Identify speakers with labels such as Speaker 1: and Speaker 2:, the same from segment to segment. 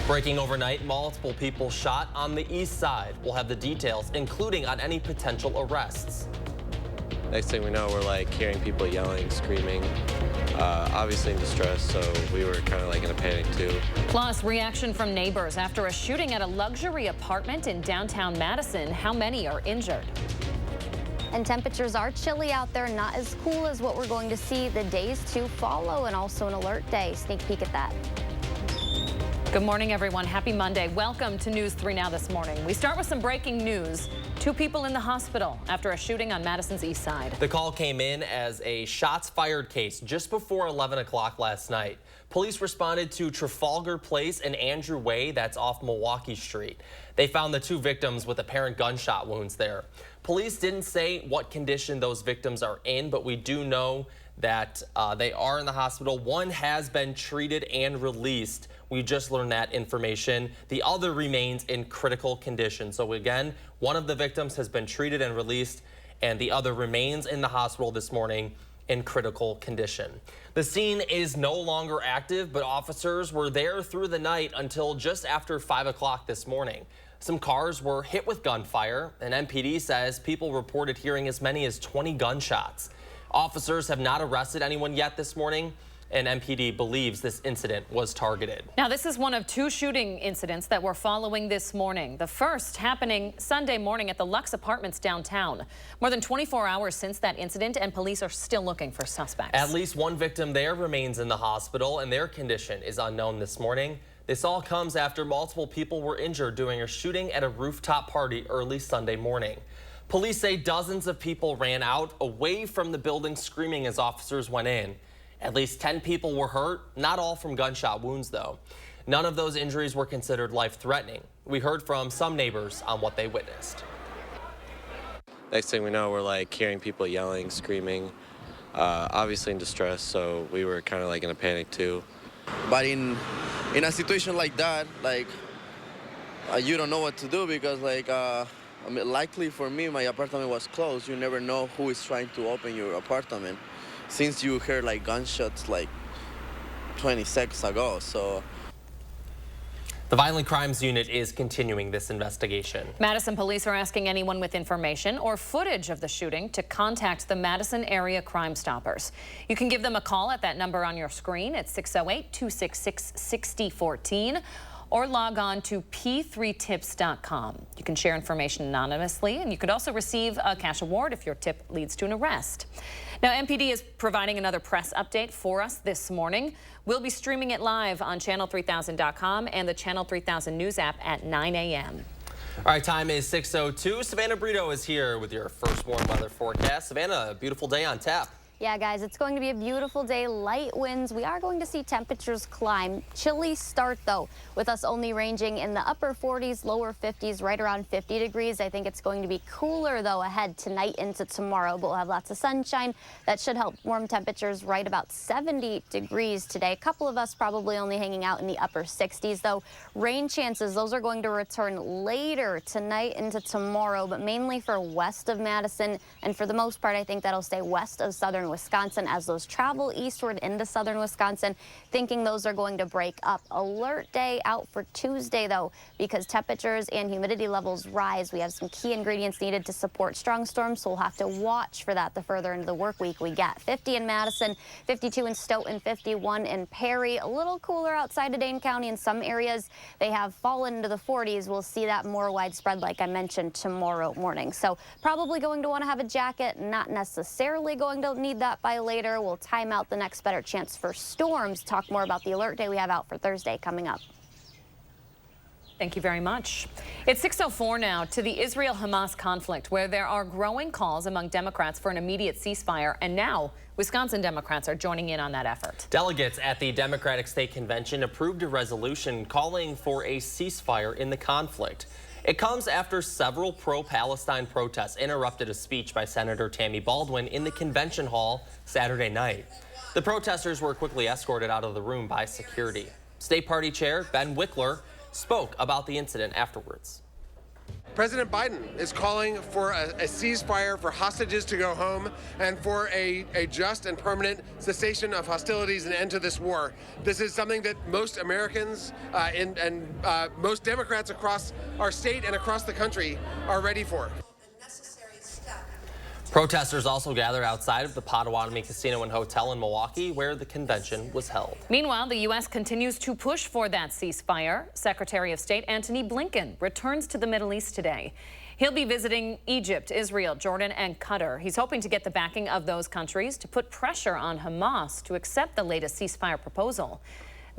Speaker 1: Breaking overnight, multiple people shot on the east side. We'll have the details, including on any potential arrests.
Speaker 2: Next thing we know, we're like hearing people yelling, screaming, obviously in distress, so we were kind of like in a panic too.
Speaker 3: Plus, reaction from neighbors after a shooting at a luxury apartment in downtown Madison. How many are injured?
Speaker 4: And temperatures are chilly out there, not as cool as what we're going to see the days to follow, and also an alert day. Sneak peek at that.
Speaker 3: Good morning, everyone. Happy Monday. Welcome to News 3 Now this morning. We start with some breaking news. 2 people in the hospital after a shooting on Madison's east side.
Speaker 1: The call came in as a shots fired case just before 11 o'clock last night. Police responded to Trafalgar Place and Andrew Way, that's off Milwaukee Street. They found the 2 victims with apparent gunshot wounds there. Police didn't say what condition those victims are in, but we do know that they are in the hospital. One has been treated and released. We just learned that information. The other remains in critical condition. So again, one of the victims has been treated and released, and the other remains in the hospital this morning in critical condition. The scene is no longer active, but officers were there through the night until just after 5 o'clock this morning. Some cars were hit with gunfire, and MPD says people reported hearing as many as 20 gunshots. Officers have not arrested anyone yet this morning, and MPD believes this incident was targeted.
Speaker 3: Now, this is one of 2 shooting incidents that we're following this morning. The first happening Sunday morning at the Lux Apartments downtown. More than 24 hours since that incident, and police are still looking for suspects.
Speaker 1: At least 1 victim there remains in the hospital, and their condition is unknown this morning. This all comes after multiple people were injured during a shooting at a rooftop party early Sunday morning. Police say dozens of people ran out away from the building screaming as officers went in. At least 10 people were hurt, not all from gunshot wounds though. None of those injuries were considered life-threatening. We heard from some neighbors on what they witnessed.
Speaker 2: Next thing we know, we're like hearing people yelling, screaming, obviously in distress, so we were kind of like in a panic too.
Speaker 5: But in a situation like that, like you don't know what to do because I mean, likely for me, my apartment was closed. You never know who is trying to open your apartment since you heard like gunshots like 20 seconds ago. So
Speaker 1: the Violent Crimes Unit is continuing this investigation.
Speaker 3: Madison police are asking anyone with information or footage of the shooting to contact the Madison Area Crime Stoppers. You can give them a call at that number on your screen at 608-266-6014. or log on to p3tips.com. You can share information anonymously, and you could also receive a cash award if your tip leads to an arrest. Now, MPD is providing another press update for us this morning. We'll be streaming it live on channel3000.com and the Channel 3000 News app at 9 a.m.
Speaker 1: All right, time is 6:02. Savannah Brito is here with your first warm weather forecast. Savannah, a beautiful day on tap.
Speaker 4: Yeah, guys, it's going to be a beautiful day. Light winds. We are going to see temperatures climb. Chilly start, though, with us only ranging in the upper 40s, lower 50s, right around 50 degrees. I think it's going to be cooler, though, ahead tonight into tomorrow, but we'll have lots of sunshine. That should help warm temperatures right about 70 degrees today. A couple of us probably only hanging out in the upper 60s, though. Rain chances, those are going to return later tonight into tomorrow, but mainly for west of Madison. And for the most part, I think that'll stay west of southern Wisconsin as those travel eastward into southern Wisconsin, thinking those are going to break up. Alert day out for Tuesday, though, because temperatures and humidity levels rise. We have some key ingredients needed to support strong storms, so we'll have to watch for that the further into the work week we get. 50 in Madison, 52 in Stoughton, 51 in Perry. A little cooler outside of Dane County in some areas. They have fallen into the 40s. We'll see that more widespread, like I mentioned, tomorrow morning. So probably going to want to have a jacket, not necessarily going to need that by later. We'll time out the next better chance for storms. Talk more about the alert day we have out for Thursday coming up.
Speaker 3: Thank you very much. It's 6:04 now to the Israel-Hamas conflict, where there are growing calls among Democrats for an immediate ceasefire, and now Wisconsin Democrats are joining in on that effort.
Speaker 1: Delegates at the Democratic State Convention approved a resolution calling for a ceasefire in the conflict. It comes after several pro-Palestine protests interrupted a speech by Senator Tammy Baldwin in the convention hall Saturday night. The protesters were quickly escorted out of the room by security. State Party Chair Ben Wickler spoke about the incident afterwards.
Speaker 6: President Biden is calling for a ceasefire, for hostages to go home, and for a just and permanent cessation of hostilities and end to this war. This is something that most Americans and most Democrats across our state and across the country are ready for.
Speaker 1: Protesters also gathered outside of the Potawatomi Casino and Hotel in Milwaukee, where the convention was held.
Speaker 3: Meanwhile, the U.S. continues to push for that ceasefire. Secretary of State Antony Blinken returns to the Middle East today. He'll be visiting Egypt, Israel, Jordan, and Qatar. He's hoping to get the backing of those countries to put pressure on Hamas to accept the latest ceasefire proposal.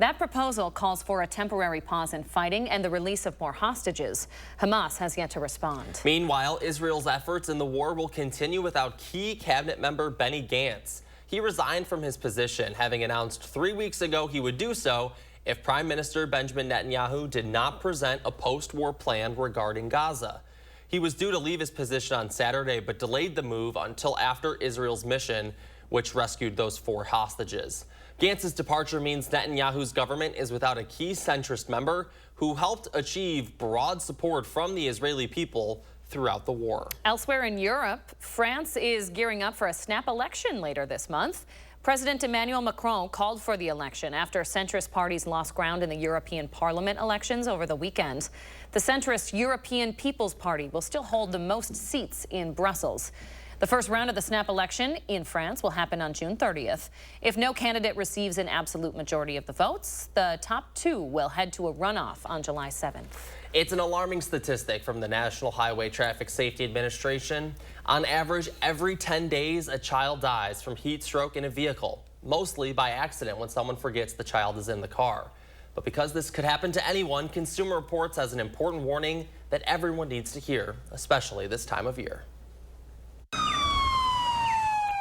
Speaker 3: That proposal calls for a temporary pause in fighting and the release of more hostages. Hamas has yet to respond.
Speaker 1: Meanwhile, Israel's efforts in the war will continue without key cabinet member Benny Gantz. He resigned from his position, having announced 3 weeks ago he would do so if Prime Minister Benjamin Netanyahu did not present a post-war plan regarding Gaza. He was due to leave his position on Saturday, but delayed the move until after Israel's mission, which rescued those 4 hostages. Gantz's departure means Netanyahu's government is without a key centrist member who helped achieve broad support from the Israeli people throughout the war.
Speaker 3: Elsewhere in Europe, France is gearing up for a snap election later this month. President Emmanuel Macron called for the election after centrist parties lost ground in the European Parliament elections over the weekend. The centrist European People's Party will still hold the most seats in Brussels. The first round of the snap election in France will happen on June 30th. If no candidate receives an absolute majority of the votes, the top 2 will head to a runoff on July 7th.
Speaker 1: It's an alarming statistic from the National Highway Traffic Safety Administration. On average, every 10 days, a child dies from heat stroke in a vehicle, mostly by accident when someone forgets the child is in the car. But because this could happen to anyone, Consumer Reports has an important warning that everyone needs to hear, especially this time of year.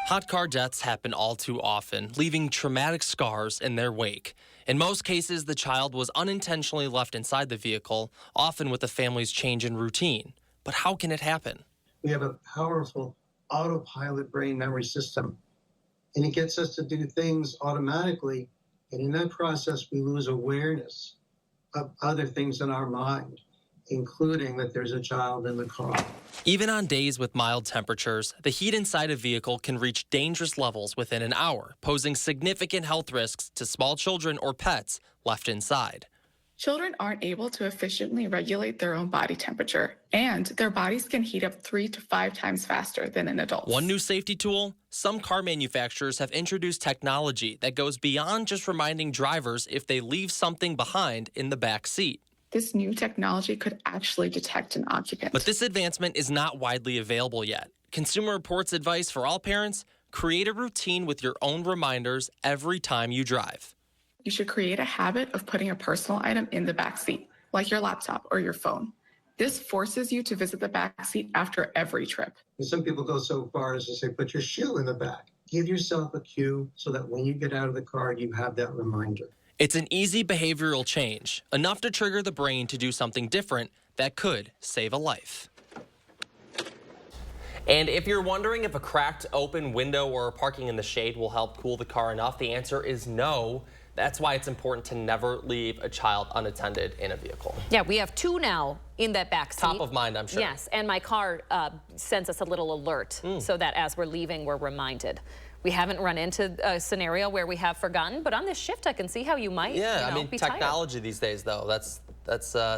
Speaker 1: Hot car deaths happen all too often, leaving traumatic scars in their wake. In most cases, the child was unintentionally left inside the vehicle, often with the family's change in routine. But how can it happen?
Speaker 7: We have a powerful autopilot brain memory system, and it gets us to do things automatically. And in that process, we lose awareness of other things in our mind, including that there's a child in the car.
Speaker 1: Even on days with mild temperatures, the heat inside a vehicle can reach dangerous levels within an hour, posing significant health risks to small children or pets left inside.
Speaker 8: Children aren't able to efficiently regulate their own body temperature, and their bodies can heat up 3 to 5 times faster than an adult.
Speaker 1: One new safety tool: some car manufacturers have introduced technology that goes beyond just reminding drivers if they leave something behind in the back seat.
Speaker 8: This new technology could actually detect an occupant.
Speaker 1: But this advancement is not widely available yet. Consumer Reports advice for all parents: create a routine with your own reminders every time you drive.
Speaker 8: You should create a habit of putting a personal item in the back seat, like your laptop or your phone. This forces you to visit the back seat after every trip.
Speaker 7: And some people go so far as to say, put your shoe in the back. Give yourself a cue so that when you get out of the car, you have that reminder.
Speaker 1: It's an easy behavioral change, enough to trigger the brain to do something different that could save a life. And if you're wondering if a cracked open window or parking in the shade will help cool the car enough, the answer is no. That's why it's important to never leave a child unattended in a vehicle.
Speaker 3: Yeah, we have 2 now in that back seat.
Speaker 1: Top of mind, I'm sure.
Speaker 3: Yes, and my car sends us a little alert so that as we're leaving, we're reminded. We haven't run into a scenario where we have forgotten, but on this shift, I can see how you might be
Speaker 1: technology
Speaker 3: tired.
Speaker 1: these days, though, that's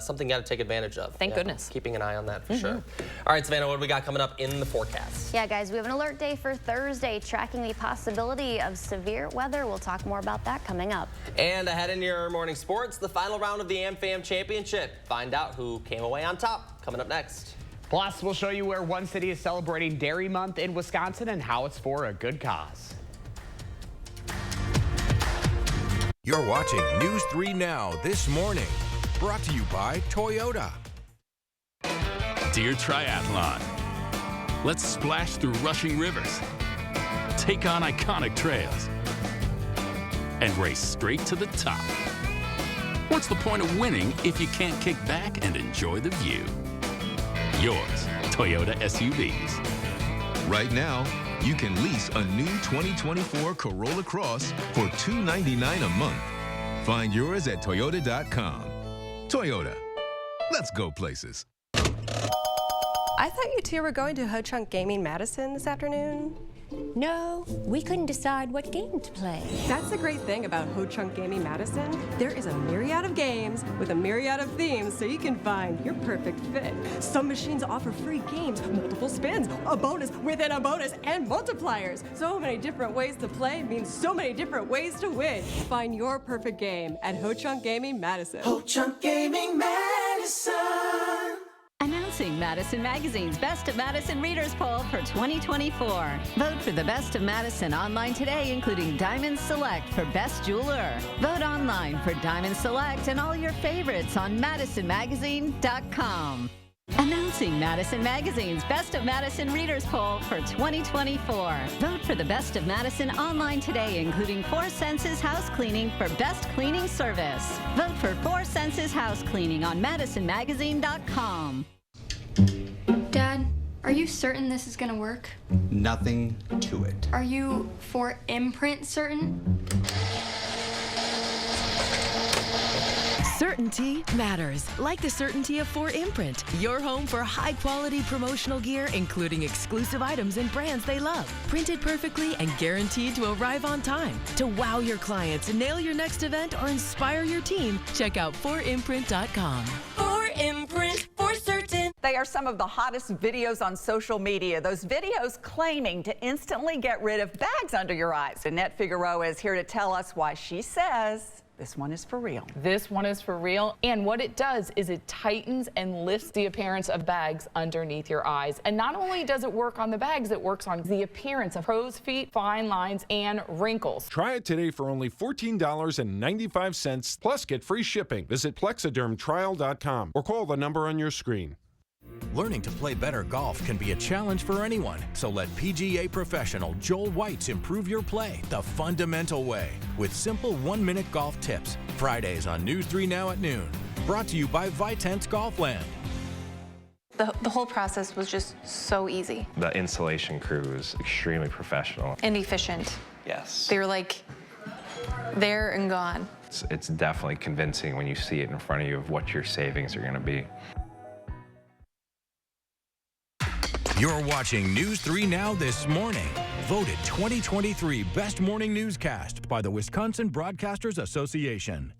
Speaker 1: something you got to take advantage of.
Speaker 3: Thank goodness.
Speaker 1: Keeping an eye on that for sure. All right, Savannah, what do we got coming up in the forecast?
Speaker 4: Yeah, guys, we have an alert day for Thursday, tracking the possibility of severe weather. We'll talk more about that coming up.
Speaker 1: And ahead in your morning sports, the final round of the AmFam Championship. Find out who came away on top, coming up next.
Speaker 9: Plus, we'll show you where one city is celebrating Dairy Month in Wisconsin and how it's for a good cause.
Speaker 10: You're watching News 3 Now this morning. Brought to you by Toyota.
Speaker 11: Dear Triathlon, let's splash through rushing rivers, take on iconic trails, and race straight to the top. What's the point of winning if you can't kick back and enjoy the view? Yours, Toyota SUVs.
Speaker 10: Right now, you can lease a new 2024 Corolla Cross for $299 a month. Find yours at Toyota.com. Toyota. Let's go places.
Speaker 12: I thought you two were going to Ho Chunk Gaming Madison this afternoon.
Speaker 13: No, we couldn't decide what game to play.
Speaker 12: That's the great thing about Ho Chunk Gaming Madison. There is a myriad of games with a myriad of themes so you can find your perfect fit. Some machines offer free games, multiple spins, a bonus within a bonus, and multipliers. So many different ways to play means so many different ways to win. Find your perfect game at Ho Chunk Gaming Madison.
Speaker 14: Ho Chunk Gaming Madison.
Speaker 15: Announcing Madison Magazine's Best of Madison Readers Poll for 2024. Vote for the Best of Madison online today, including Diamond Select for Best Jeweler. Vote online for Diamond Select and all your favorites on MadisonMagazine.com. Announcing Madison Magazine's Best of Madison Readers Poll for 2024. Vote for the Best of Madison online today, including Four Senses House Cleaning for Best Cleaning Service. Vote for Four Senses House Cleaning on MadisonMagazine.com.
Speaker 16: Dad, are you certain this is gonna work?
Speaker 17: Nothing to it.
Speaker 16: Are you for imprint certain?
Speaker 18: Certainty matters, like the certainty of 4imprint, your home for high-quality promotional gear, including exclusive items and brands they love. Printed perfectly and guaranteed to arrive on time. To wow your clients, nail your next event, or inspire your team, check out 4imprint.com.
Speaker 19: 4imprint, for certain. They are some of the hottest videos on social media. Those videos claiming to instantly get rid of bags under your eyes. Annette Figueroa is here to tell us why she says this one is for real.
Speaker 20: This one is for real. And what it does is it tightens and lifts the appearance of bags underneath your eyes. And not only does it work on the bags, it works on the appearance of crow's feet, fine lines, and wrinkles.
Speaker 21: Try it today for only $14.95, plus get free shipping. Visit Plexadermtrial.com or call the number on your screen.
Speaker 22: Learning to play better golf can be a challenge for anyone, so let PGA professional Joel Weitz improve your play the fundamental way with simple 1-minute golf tips. Fridays on News 3 Now at noon. Brought to you by Vitense Golfland.
Speaker 23: The whole process was just so easy.
Speaker 24: The installation crew was extremely professional.
Speaker 23: And efficient.
Speaker 24: Yes.
Speaker 23: They were like there and gone.
Speaker 24: It's definitely convincing when you see it in front of you of what your savings are going to be.
Speaker 22: You're watching News 3 Now this morning. Voted 2023 Best Morning Newscast by the Wisconsin Broadcasters Association.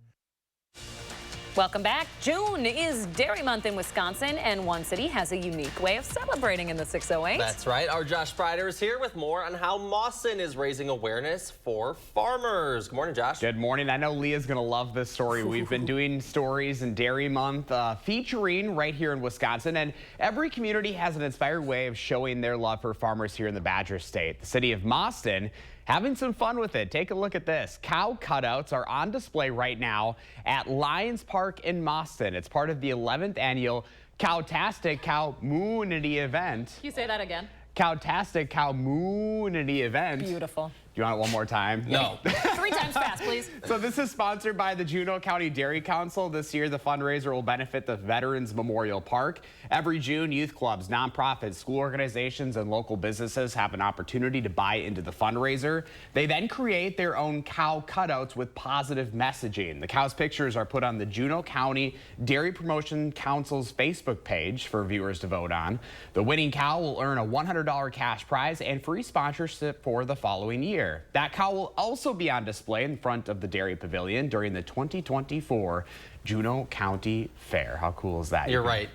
Speaker 3: Welcome back. June is Dairy Month in Wisconsin, and one city has a unique way of celebrating in the 608.
Speaker 1: That's right. Our Josh Sprider is here with more on how Madison is raising awareness for farmers. Good morning, Josh.
Speaker 9: Good morning. I know Leah's going to love this story. We've been doing stories in Dairy Month featuring right here in Wisconsin, and every community has an inspired way of showing their love for farmers here in the Badger State. The city of Madison having some fun with it. Take a look at this. Cow cutouts are on display right now at Lions Park in Madison. It's part of the 11th annual Cowtastic Cow-Moonity event.
Speaker 3: Can you say that again?
Speaker 9: Cowtastic Cow-Moonity event.
Speaker 3: Beautiful.
Speaker 9: Do you want it one more time?
Speaker 1: No.
Speaker 3: 3 times fast, please.
Speaker 9: So this is sponsored by the Juneau County Dairy Council. This year, the fundraiser will benefit the Veterans Memorial Park. Every June, youth clubs, nonprofits, school organizations, and local businesses have an opportunity to buy into the fundraiser. They then create their own cow cutouts with positive messaging. The cows' pictures are put on the Juneau County Dairy Promotion Council's Facebook page for viewers to vote on. The winning cow will earn a $100 cash prize and free sponsorship for the following year. That cow will also be on display in front of the Dairy Pavilion during the 2024 Juneau County Fair. How cool is that?
Speaker 1: You're right.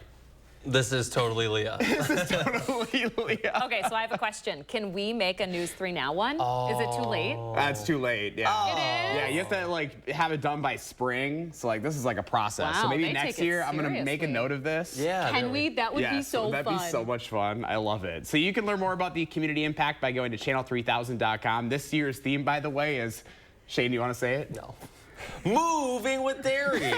Speaker 1: This is totally Leah.
Speaker 9: This is totally Leah.
Speaker 3: Okay, so I have a question. Can we make a News 3 Now one? Is it too late?
Speaker 9: That's too late, yeah.
Speaker 3: Oh. It is?
Speaker 9: Yeah, you have to like have it done by spring. So like this is like a process.
Speaker 3: Wow,
Speaker 9: so maybe
Speaker 3: they
Speaker 9: next
Speaker 3: take it
Speaker 9: year I'm gonna make a
Speaker 3: seriously.
Speaker 9: note of this.
Speaker 1: Yeah.
Speaker 3: Can we? That would be so fun.
Speaker 9: That'd be so much fun. I love it. So you can learn more about the community impact by going to channel3000.com. This year's theme, by the way, is Shane, do you want to say it?
Speaker 1: No. Moving with dairy.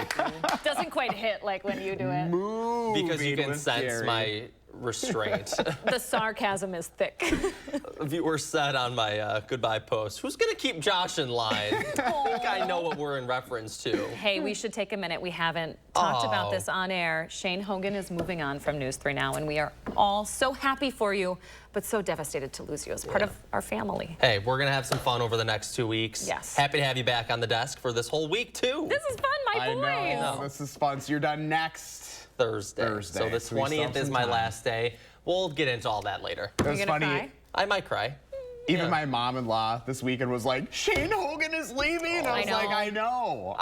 Speaker 3: Doesn't quite hit like when you do it.
Speaker 9: Moving
Speaker 1: Because you can
Speaker 9: with
Speaker 1: sense
Speaker 9: dairy.
Speaker 1: my restraint.
Speaker 3: The sarcasm is thick.
Speaker 1: Viewer said on my goodbye post, who's going to keep Josh in line? I think I know what we're in reference to.
Speaker 3: Hey, we should take a minute. We haven't talked about this on air. Shane Hogan is moving on from News 3 Now, and we are all so happy for you, but so devastated to lose you as part of our family.
Speaker 1: Hey, we're going to have some fun over the next 2 weeks.
Speaker 3: Yes.
Speaker 1: Happy to have you back on the desk for this whole week, too.
Speaker 3: This is fun, my boys.
Speaker 9: I know. This is fun. So you're done next
Speaker 1: Thursday. So the
Speaker 9: So we still have
Speaker 1: 20th is
Speaker 9: some
Speaker 1: my
Speaker 9: time.
Speaker 1: last day. We'll get into all that later.
Speaker 9: It was funny.
Speaker 3: Cry?
Speaker 1: I might cry.
Speaker 9: Even my mom-in-law this weekend was like, Shane Hogan is leaving. And I was like, I know.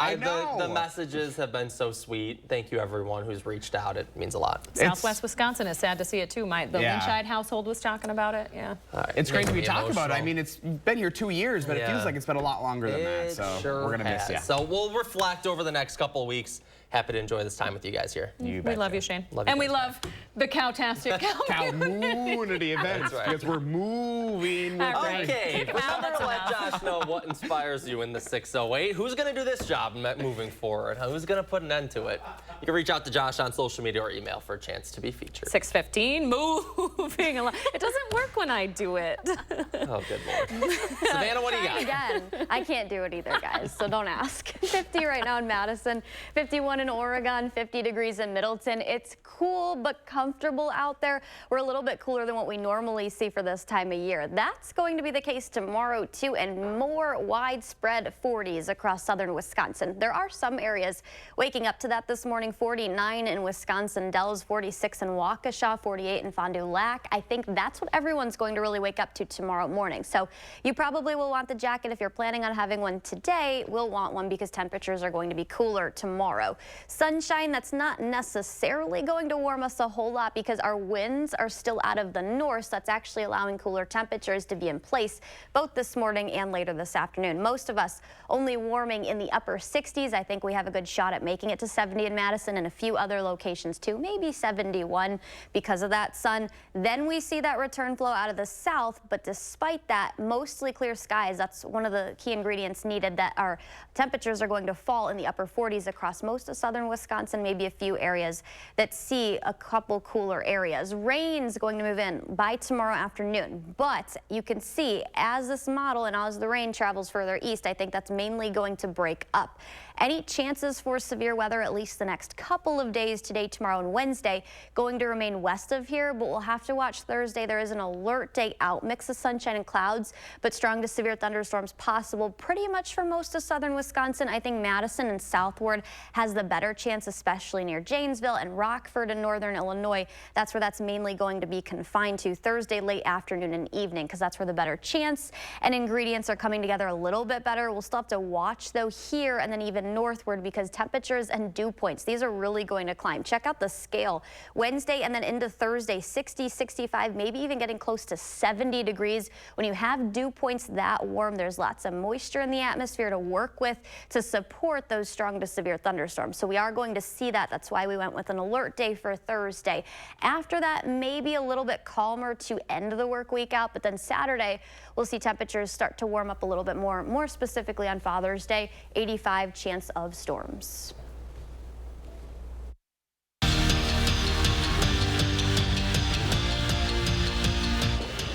Speaker 1: The messages have been so sweet. Thank you, everyone who's reached out. It means a lot.
Speaker 3: Southwest Wisconsin is sad to see it, too. The Lynchide household was talking about it. Yeah.
Speaker 9: It's great to be talking about it. I mean, it's been here 2 years, but it feels like it's been a lot longer than that. So we're going to miss you.
Speaker 1: So we'll reflect over the next couple of weeks. Happy to enjoy this time with you guys here.
Speaker 3: We love you, Shane. And we love the Cowtastic
Speaker 9: community events because we're moving.
Speaker 1: Okay, I'm going to let Josh know what inspires you in the 608. Who's going to do this job moving forward? Who's going to put an end to it? You can reach out to Josh on social media or email for a chance to be featured.
Speaker 3: 6:15, moving along. It doesn't work when I do it.
Speaker 1: Oh, good Lord. Savannah, what do you got?
Speaker 4: Again, I can't do it either, guys, so don't ask. 50 right now in Madison, 51 in Oregon, 50 degrees in Middleton. It's cool but comfortable out there. We're a little bit cooler than what we normally see for this time of year. That's going to be the case tomorrow, too, and more widespread 40s across southern Wisconsin. There are some areas waking up to that this morning. 49 in Wisconsin Dells, 46 in Waukesha, 48 in Fond du Lac. I think that's what everyone's going to really wake up to tomorrow morning. So you probably will want the jacket if you're planning on having one today. Will want one because temperatures are going to be cooler tomorrow. Sunshine, that's not necessarily going to warm us a whole lot because our winds are still out of the north. So that's actually allowing cooler temperatures to be in place both this morning and later this afternoon. Most of us only warming in the upper 60s. I think we have a good shot at making it to 70 in Madison and a few other locations too, maybe 71 because of that sun. Then we see that return flow out of the south, but despite that, mostly clear skies. That's one of the key ingredients needed, that our temperatures are going to fall in the upper 40s across most of southern Wisconsin, maybe a few areas that see a couple cooler areas. Rain's going to move in by tomorrow afternoon, but you can see as this model and as the rain travels further east, I think that's mainly going to break up. Any chances for severe weather, at least the next couple of days, today, tomorrow, and Wednesday, going to remain west of here, but we'll have to watch Thursday. There is an alert day out, mix of sunshine and clouds, but strong to severe thunderstorms possible pretty much for most of southern Wisconsin. I think Madison and southward has the better chance, especially near Janesville and Rockford in northern Illinois. That's where that's mainly going to be confined to Thursday late afternoon and evening, because that's where the better chance and ingredients are coming together a little bit better. We'll still have to watch though here and then even northward because temperatures and dew points, these are really going to climb. Check out the scale. Wednesday and then into Thursday, 60, 65, maybe even getting close to 70 degrees. When you have dew points that warm, there's lots of moisture in the atmosphere to work with to support those strong to severe thunderstorms. So we are going to see that. That's why we went with an alert day for Thursday. After that, maybe a little bit calmer to end the work week out, but then Saturday, we'll see temperatures start to warm up a little bit more specifically on Father's Day, 85 chance of storms.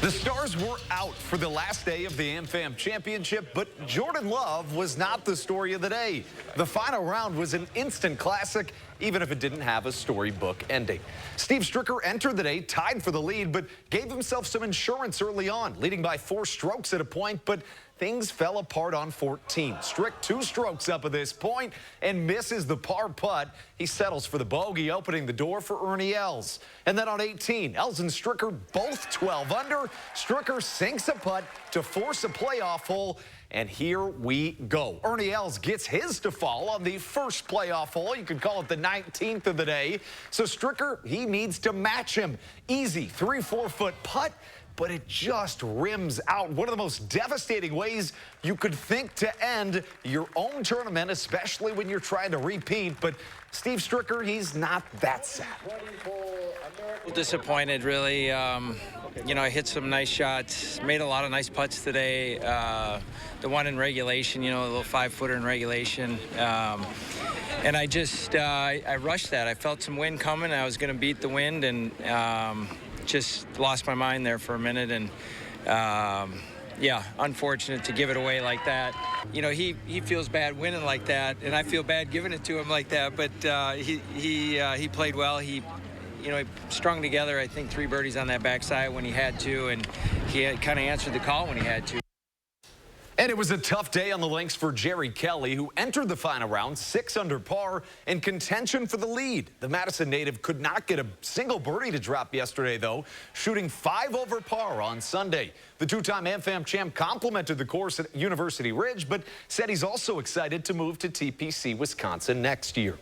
Speaker 2: The Stars were out for the last day of the AmFam Championship, but Jordan Love was not the story of the day. The final round was an instant classic, even if it didn't have a storybook ending. Steve Stricker entered the day tied for the lead, but gave himself some insurance early on, leading by 4 strokes at a point, but things fell apart on 14. Strick 2 strokes up at this point and misses the par putt. He settles for the bogey, opening the door for Ernie Els. And then on 18, Els and Stricker both 12 under. Stricker sinks a putt to force a playoff hole. And here we go. Ernie Els gets his to fall on the first playoff hole. You could call it the 19th of the day. So Stricker, he needs to match him. Easy 3-4 foot putt, but it just rims out. One of the most devastating ways you could think to end your own tournament, especially when you're trying to repeat. But Steve Stricker, he's not that sad.
Speaker 5: Disappointed, really. You know, I hit some nice shots, made a lot of nice putts today. The one in regulation, you know, a little 5-footer in regulation. And I just, I rushed that. I felt some wind coming. I was going to beat the wind and just lost my mind there for a minute. And yeah, unfortunate to give it away like that. You know, he feels bad winning like that, and I feel bad giving it to him like that. But he played well. He strung together, I think, 3 birdies on that backside when he had to, and he kind of answered the call when he had to.
Speaker 2: And And it was a tough day on the links for Jerry Kelly, who entered the final round 6 under par in contention for the lead. The Madison native could not get a single birdie to drop yesterday, though, shooting 5 over par on Sunday. The two-time AmFam champ complimented the course at University Ridge, but said he's also excited to move to TPC, Wisconsin next year.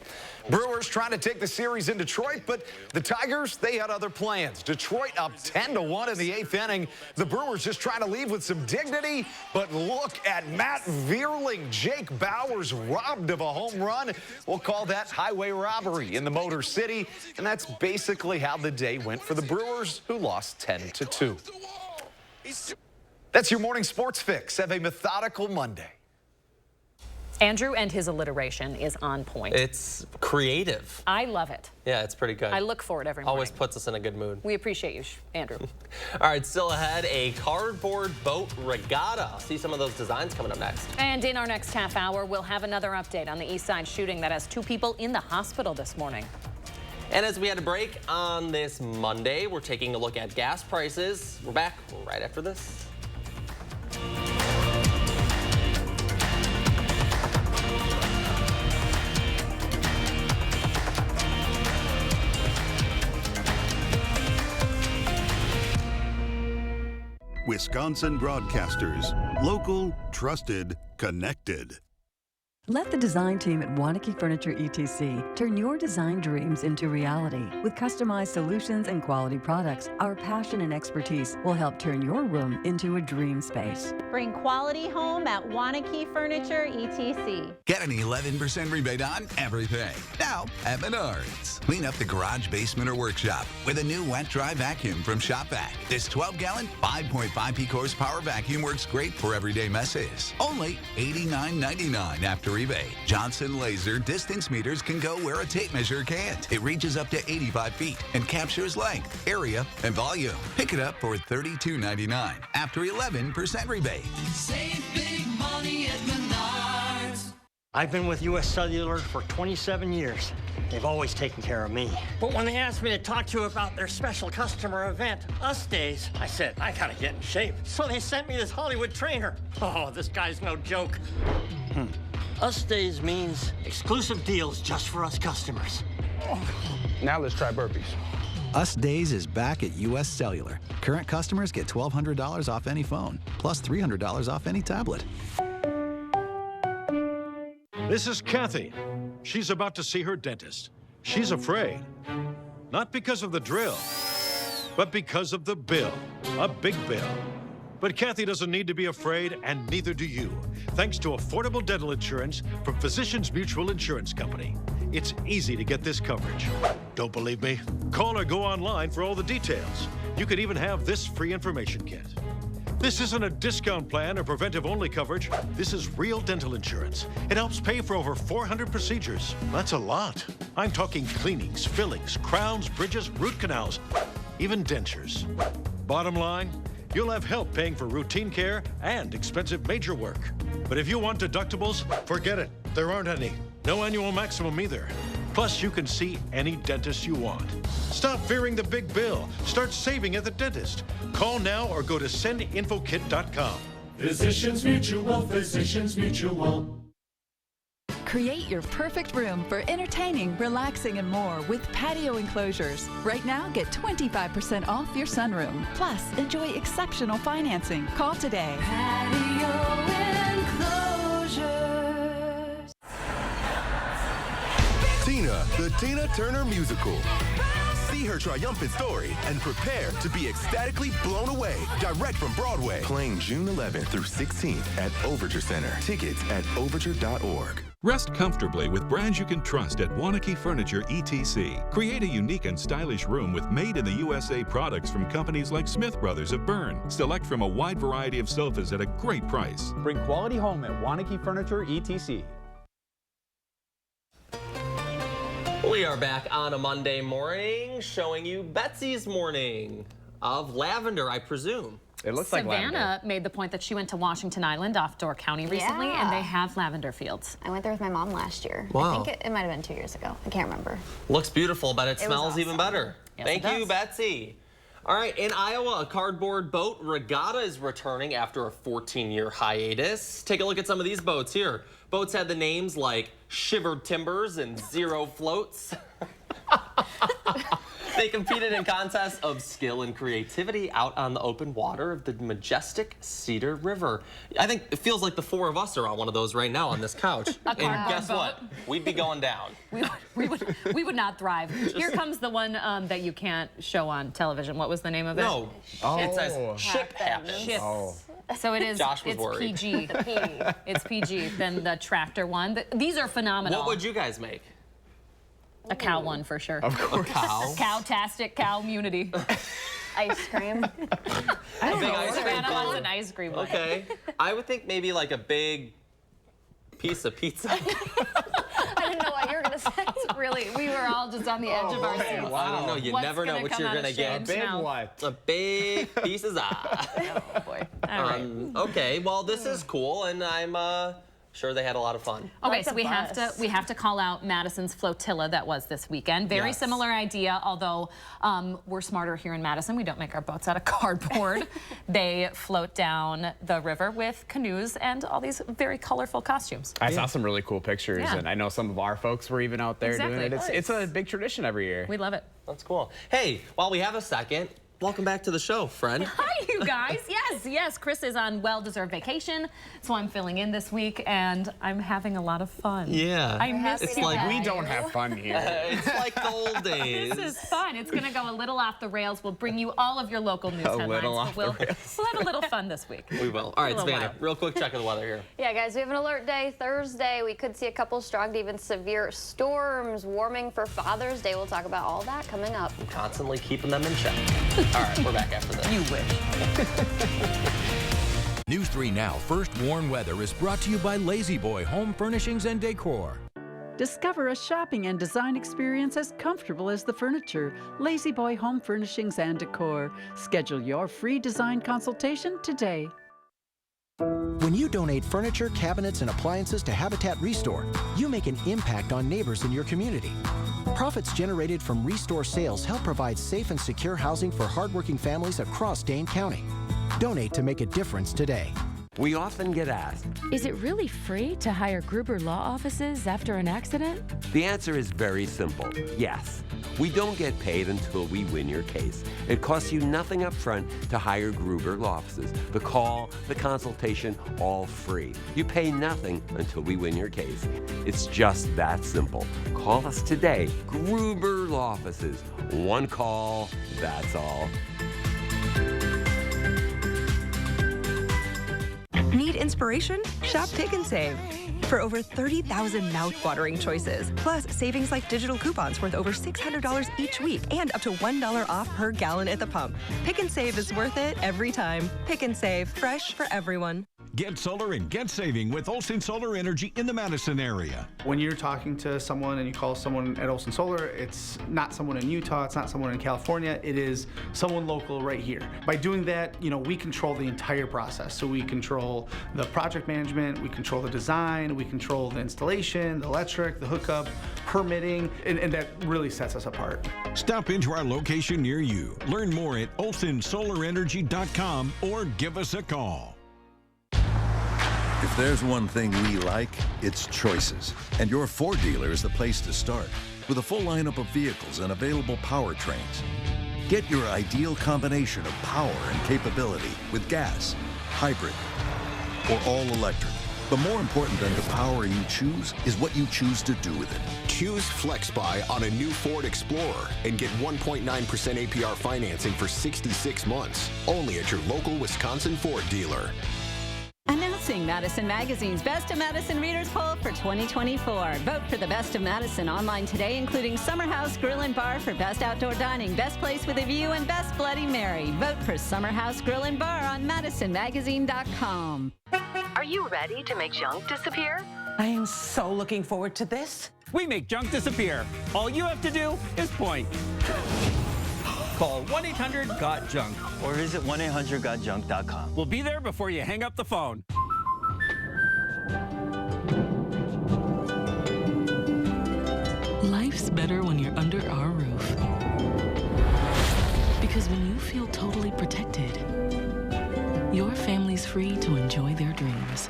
Speaker 2: Brewers trying to take the series in Detroit, but the Tigers, they had other plans. Detroit up 10-1 in the 8th inning. The Brewers just trying to leave with some dignity, but look at Matt Vierling. Jake Bauers robbed of a home run. We'll call that highway robbery in the Motor City, and that's basically how the day went for the Brewers, who lost 10-2. That's your morning sports fix. Have a methodical Monday.
Speaker 3: Andrew and his alliteration is on point.
Speaker 1: It's creative.
Speaker 3: I love it.
Speaker 1: Yeah, it's pretty good.
Speaker 3: I look for it every morning.
Speaker 1: Always puts us in a good mood.
Speaker 3: We appreciate you, Andrew.
Speaker 1: All right, still ahead, a cardboard boat regatta. I'll see some of those designs coming up next.
Speaker 3: And in our next half hour, we'll have another update on the East Side shooting that has 2 people in the hospital this morning.
Speaker 1: And as we had a break on this Monday, we're taking a look at gas prices. We're back right after this.
Speaker 6: Wisconsin Broadcasters. Local, trusted, connected.
Speaker 7: Let the design team at Wanakee Furniture ETC turn your design dreams into reality. With customized solutions and quality products, our passion and expertise will help turn your room into a dream space.
Speaker 8: Bring quality home at Wanakee Furniture ETC.
Speaker 11: Get an 11% rebate on everything. Now at Menards. Clean up the garage, basement, or workshop with a new wet-dry vacuum from ShopVac. This 12-gallon, 5.5 peak horsepower vacuum works great for everyday messes. Only $89.99 after rebate. Johnson laser distance meters can go where a tape measure can't. It reaches up to 85 feet and captures length, area, and volume. Pick it up for $32.99 after 11% rebate.
Speaker 14: Save big money at Menards.
Speaker 25: I've been with U.S. Cellular for 27 years. They've always taken care of me. But when they asked me to talk to you about their special customer event, Us Days, I said, I gotta get in shape. So they sent me this Hollywood trainer. Oh, this guy's no joke. Us Days means exclusive deals just for us customers.
Speaker 26: Now let's try burpees.
Speaker 27: Us Days is back at U.S. Cellular. Current customers get $1,200 off any phone, plus $300 off any tablet.
Speaker 28: This is Kathy. She's about to see her dentist. She's afraid. Not because of the drill, but because of the bill. A big bill. But Kathy doesn't need to be afraid, and neither do you, thanks to affordable dental insurance from Physicians Mutual Insurance Company. It's easy to get this coverage. Don't believe me? Call or go online for all the details. You could even have this free information kit. This isn't a discount plan or preventive-only coverage. This is real dental insurance. It helps pay for over 400 procedures. That's a lot. I'm talking cleanings, fillings, crowns, bridges, root canals, even dentures. Bottom line, you'll have help paying for routine care and expensive major work. But if you want deductibles, forget it. There aren't any. No annual maximum either. Plus, you can see any dentist you want. Stop fearing the big bill. Start saving at the dentist. Call now or go to sendinfokit.com.
Speaker 14: Physicians Mutual, Physicians Mutual.
Speaker 29: Create your perfect room for entertaining, relaxing, and more with patio enclosures. Right now, get 25% off your sunroom. Plus, enjoy exceptional financing. Call today.
Speaker 14: Patio enclosures.
Speaker 30: Tina, the Tina Turner Musical. See her triumphant story and prepare to be ecstatically blown away. Direct from Broadway. Playing June 11th through 16th at Overture Center. Tickets at overture.org.
Speaker 31: Rest comfortably with brands you can trust at Wanakee Furniture ETC. Create a unique and stylish room with made-in-the-USA products from companies like Smith Brothers of Bern. Select from a wide variety of sofas at a great price.
Speaker 9: Bring quality home at Wanakee Furniture ETC.
Speaker 1: We are back on a Monday morning, showing you Betsy's morning of lavender, I presume.
Speaker 9: It looks like lavender.
Speaker 3: Savannah made the point that she went to Washington Island off Door County recently, and they have lavender fields.
Speaker 4: I went there with my mom last year.
Speaker 1: Wow.
Speaker 4: I think it might have been 2 years ago. I can't remember.
Speaker 1: Looks beautiful, but it smells
Speaker 4: awesome.
Speaker 1: even better.
Speaker 3: Yes,
Speaker 1: Thank
Speaker 3: it
Speaker 1: you,
Speaker 3: does.
Speaker 1: Betsy. All right, in Iowa, a cardboard boat regatta is returning after a 14-year hiatus. Take a look at some of these boats here. Boats had the names like Shivered Timbers and Zero Floats. They competed in contests of skill and creativity out on the open water of the majestic Cedar River. I think it feels like the four of us are on one of those right now on this couch. And guess what? We'd be going down.
Speaker 3: We would not thrive. Here comes the one that you can't show on television. What was the name of it?
Speaker 1: No. It says Ship Happens.
Speaker 3: So it is.
Speaker 1: Josh was
Speaker 3: it's
Speaker 1: worried.
Speaker 3: PG. It's PG. Then the tractor one. These are phenomenal.
Speaker 1: What would you guys make?
Speaker 3: A cow one for sure.
Speaker 1: Of course. A cow?
Speaker 3: Cow-tastic cow-munity.
Speaker 4: Ice cream.
Speaker 3: I don't
Speaker 1: big
Speaker 3: know.
Speaker 1: ice cream
Speaker 3: Savannah
Speaker 1: cone?
Speaker 3: wants an ice cream one.
Speaker 1: Okay. I would think maybe like a big piece of pizza.
Speaker 4: I didn't know what you were going to say.
Speaker 3: Really, we were all just on the edge of our seats.
Speaker 1: I don't know. You never know what you're going to get.
Speaker 9: A big what?
Speaker 1: A big piece of
Speaker 3: Oh, boy. All right.
Speaker 1: Okay, well, this is cool, and I'm sure they had a lot of fun.
Speaker 3: Okay, so we have to call out Madison's flotilla that was this weekend. Very similar idea, although we're smarter here in Madison. We don't make our boats out of cardboard. They float down the river with canoes and all these very colorful costumes.
Speaker 9: I saw some really cool pictures,
Speaker 3: Yeah.
Speaker 9: and I know some of our folks were even out there doing it. It's a big tradition every year.
Speaker 3: We love it.
Speaker 1: That's cool. Hey, while we have a second, welcome back to the show, friend.
Speaker 3: Hi, you guys. Yes. Chris is on well-deserved vacation, so I'm filling in this week, and I'm having a lot of fun.
Speaker 1: Yeah.
Speaker 3: I miss
Speaker 1: It's
Speaker 3: you
Speaker 1: like
Speaker 3: guys.
Speaker 9: We don't have fun here.
Speaker 1: It's like the old days.
Speaker 3: This is fun. It's going to go a little off the rails. We'll bring you all of your local news headlines.
Speaker 9: little off
Speaker 3: but we'll
Speaker 9: the rails.
Speaker 3: We'll have a little fun this week.
Speaker 1: We will. All right,
Speaker 3: A little
Speaker 1: Savannah,
Speaker 3: wild.
Speaker 1: real quick check of the weather here.
Speaker 4: Yeah, guys, we have an alert day Thursday. We could see a couple strong to even severe storms warming for Father's Day. We'll talk about all that coming up.
Speaker 1: I'm constantly keeping them in check. All right, we're back after this.
Speaker 3: You wish.
Speaker 22: News 3 Now First Warn Weather is brought to you by Lazy Boy Home Furnishings and Decor.
Speaker 7: Discover a shopping and design experience as comfortable as the furniture. Lazy Boy Home Furnishings and Decor. Schedule your free design consultation today.
Speaker 10: When you donate furniture, cabinets, and appliances to Habitat Restore, you make an impact on neighbors in your community. Profits generated from Restore sales help provide safe and secure housing for hardworking families across Dane County. Donate to make a difference today.
Speaker 12: We often get asked,
Speaker 13: is it really free to hire Gruber Law Offices after an accident?
Speaker 12: the answer is very simple, yes. We don't get paid until we win your case. It costs you nothing up front to hire Gruber Law Offices. The call, the consultation, all free. You pay nothing until we win your case. It's just that simple. Call us today, Gruber Law Offices. One call, that's all.
Speaker 15: Need inspiration? Shop Pick and Save. For over 30,000 mouth-watering choices, plus savings like digital coupons worth over $600 each week and up to $1 off per gallon at the pump. Pick and Save is worth it every time. Pick and Save, fresh for everyone.
Speaker 16: Get solar and get saving with Olsen Solar Energy in the Madison area.
Speaker 17: When you're talking to someone and you call someone at Olsen Solar, it's not someone in Utah, it's not someone in California, it is someone local right here. By doing that, we control the entire process. So we control the project management, we control the design, we control the installation, the electric, the hookup, permitting, and that really sets us apart.
Speaker 16: Stop into our location near you. Learn more at olsensolarenergy.com or give us a call.
Speaker 18: If there's one thing we like, it's choices. And your Ford dealer is the place to start. With a full lineup of vehicles and available powertrains. Get your ideal combination of power and capability with gas, hybrid, or all electric. But more important than the power you choose is what you choose to do with it.
Speaker 19: Choose FlexBuy on a new Ford Explorer and get 1.9% APR financing for 66 months. Only at your local Wisconsin Ford dealer.
Speaker 20: Announcing Madison Magazine's Best of Madison Readers Poll for 2024. Vote for the Best of Madison online today, including Summer House Grill and Bar for Best Outdoor Dining, Best Place with a View, and Best Bloody Mary. Vote for Summer House Grill and Bar on MadisonMagazine.com.
Speaker 21: Are you ready to make junk disappear?
Speaker 20: I am so looking forward to this. We make junk disappear. All you have to do is point. Call 1-800-GOT-JUNK.
Speaker 22: Or visit 1-800-GOT-JUNK.com.
Speaker 20: We'll be there before you hang up the phone.
Speaker 23: Life's better when you're under our roof. Because when you feel
Speaker 2: free to enjoy their dreams.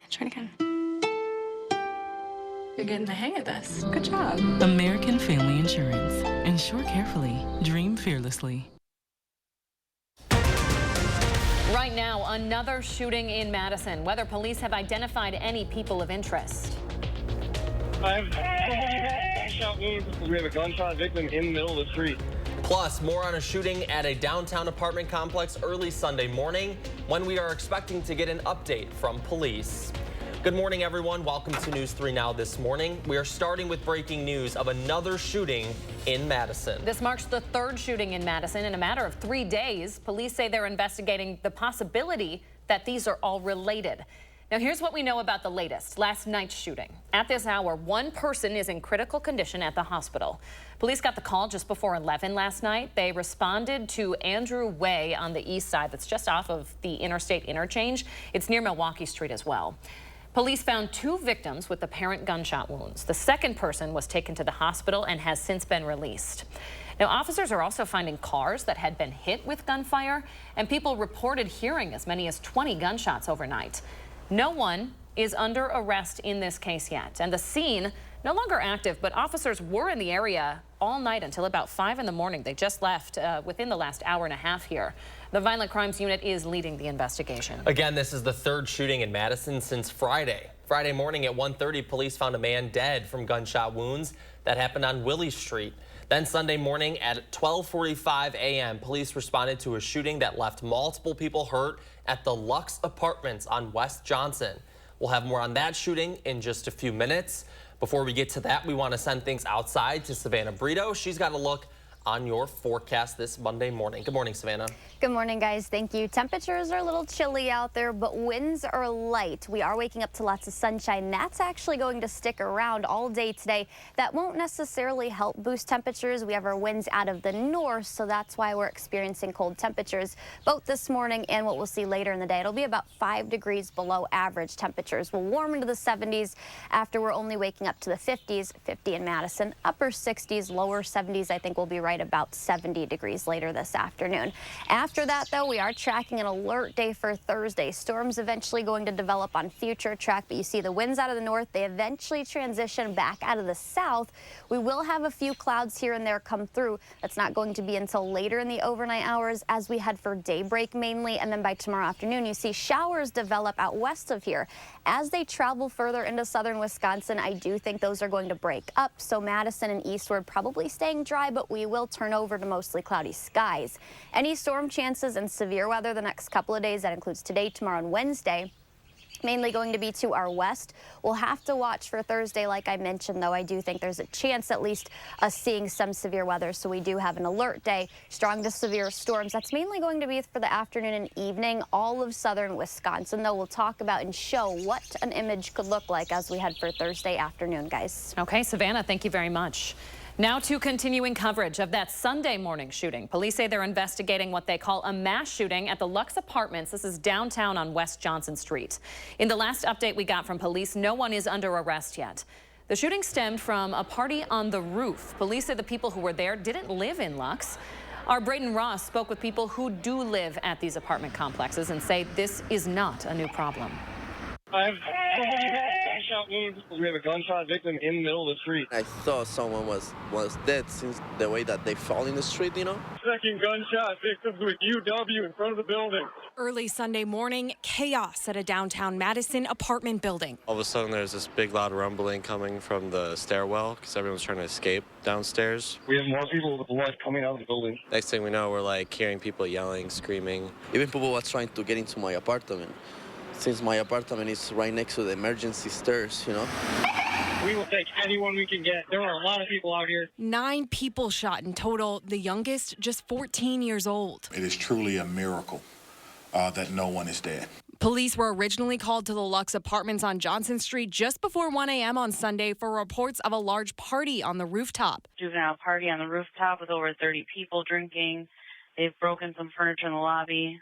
Speaker 5: Try it again. You're getting the hang of this. Good job.
Speaker 2: American Family Insurance. Insure carefully. Dream fearlessly.
Speaker 3: Right now, another shooting in Madison. Whether police have identified any people of interest.
Speaker 6: We have a gunshot victim in the middle of the street.
Speaker 1: Plus, more on a shooting at a downtown apartment complex early Sunday morning when we are expecting to get an update from police. Good morning, everyone. Welcome to News 3 Now this morning. We are starting with breaking news of another shooting in Madison.
Speaker 3: This marks the third shooting in Madison in a matter of 3 days. Police say they're investigating the possibility that these are all related. Now, here's what we know about the latest, last night's shooting. At this hour, one person is in critical condition at the hospital. Police got the call just before 11 last night. They responded to Andrew Way on the east side. That's just off of the interstate interchange. It's near Milwaukee Street as well. Police found 2 victims with apparent gunshot wounds. The second person was taken to the hospital and has since been released. Now, officers are also finding cars that had been hit with gunfire, and people reported hearing as many as 20 gunshots overnight. No one is under arrest in this case yet, and the scene no longer active, but officers were in the area all night until about 5 in the morning. They just left within the last hour and a half here. The Violent Crimes Unit is leading the investigation.
Speaker 1: Again, this is the third shooting in Madison since Friday. Friday morning at 1:30, police found a man dead from gunshot wounds that happened on Willie Street. Then Sunday morning at 12:45 a.m., police responded to a shooting that left multiple people hurt at the Lux Apartments on West Johnson. We'll have more on that shooting in just a few minutes. Before we get to that, we want to send things outside to Savannah Brito. She's got a look on your forecast this Monday morning. Good morning, Savannah.
Speaker 4: Good morning, guys. Thank you. Temperatures are a little chilly out there, but winds are light. We are waking up to lots of sunshine. That's actually going to stick around all day today. That won't necessarily help boost temperatures. We have our winds out of the north, so that's why we're experiencing cold temperatures both this morning and what we'll see later in the day. It'll be about 5 degrees below average temperatures. We'll warm into the 70s after we're only waking up to the 50s, 50 in Madison, upper 60s, lower 70s. I think we'll be right about 70 degrees later this afternoon. After that, though, we are tracking an alert day for Thursday. Storms eventually going to develop on future track, but you see the winds out of the north. They eventually transition back out of the south. We will have a few clouds here and there come through. That's not going to be until later in the overnight hours as we head for daybreak mainly, and then by tomorrow afternoon, you see showers develop out west of here. As they travel further into southern Wisconsin, I do think those are going to break up, so Madison and eastward probably staying dry, but we will turn over to mostly cloudy skies. Any storm chances and severe weather the next couple of days, that includes today, tomorrow, and Wednesday, mainly going to be to our west. We'll have to watch for Thursday, like I mentioned, though. I do think there's a chance at least of seeing some severe weather, so we do have an alert day. Strong to severe storms. That's mainly going to be for the afternoon and evening. All of southern Wisconsin, though, we'll talk about and show what an image could look like as we head for Thursday afternoon, guys.
Speaker 3: Okay, Savannah, thank you very much. Now to continuing coverage of that Sunday morning shooting. Police say they're investigating what they call a mass shooting at the Lux Apartments. This is downtown on West Johnson Street. In the last update we got from police, no one is under arrest yet. The shooting stemmed from a party on the roof. Police say the people who were there didn't live in Lux. Our Braden Ross spoke with people who do live at these apartment complexes and say this is not a new problem.
Speaker 6: We have a gunshot victim in the middle of the street.
Speaker 8: I thought someone was dead since the way that they fall in the street, you know?
Speaker 6: Second gunshot victims with UW in front of the building.
Speaker 11: Early Sunday morning, chaos at a downtown Madison apartment building.
Speaker 23: All of a sudden, there's this big, loud rumbling coming from the stairwell because everyone's trying to escape downstairs.
Speaker 6: We have more people with blood coming out of the building.
Speaker 23: Next thing we know, we're like hearing people yelling, screaming.
Speaker 8: Even people were trying to get into my apartment. Since my apartment is right next to the emergency stairs, you know?
Speaker 6: We will take anyone we can get. There are a lot of people out here.
Speaker 11: 9 people shot in total, the youngest just 14 years old.
Speaker 24: It is truly a miracle that no one is dead.
Speaker 11: Police were originally called to the Lux Apartments on Johnson Street just before 1 a.m. on Sunday for reports of a large party on the rooftop.
Speaker 25: Juvenile party on the rooftop with over 30 people drinking. They've broken some furniture in the lobby.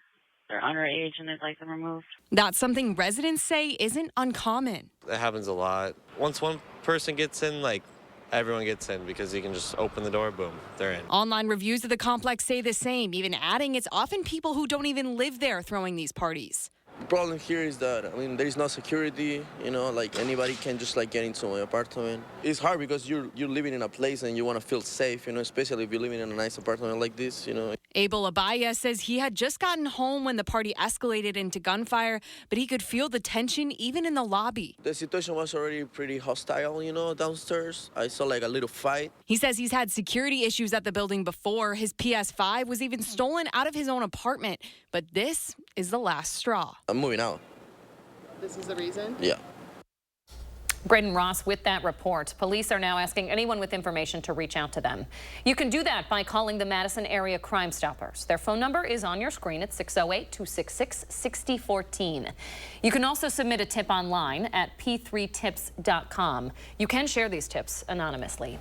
Speaker 25: They're underage and they'd like them removed.
Speaker 11: That's something residents say isn't uncommon.
Speaker 23: It happens a lot. Once one person gets in, like, everyone gets in because you can just open the door, boom, they're in.
Speaker 11: Online reviews of the complex say the same, even adding it's often people who don't even live there throwing these parties.
Speaker 8: The problem here is that, there is no security, like anybody can just like get into my apartment. It's hard because you're living in a place and you want to feel safe, especially if you're living in a nice apartment like this,
Speaker 11: Abel Abaya says he had just gotten home when the party escalated into gunfire, but he could feel the tension even in the lobby.
Speaker 8: The situation was already pretty hostile, downstairs. I saw like a little fight.
Speaker 11: He says he's had security issues at the building before. His PS5 was even stolen out of his own apartment, but this is the last straw.
Speaker 8: I'm moving out.
Speaker 5: This is the reason?
Speaker 8: Yeah.
Speaker 3: Braden Ross with that report. Police are now asking anyone with information to reach out to them. You can do that by calling the Madison Area Crime Stoppers. Their phone number is on your screen at 608-266-6014. You can also submit a tip online at p3tips.com. You can share these tips anonymously.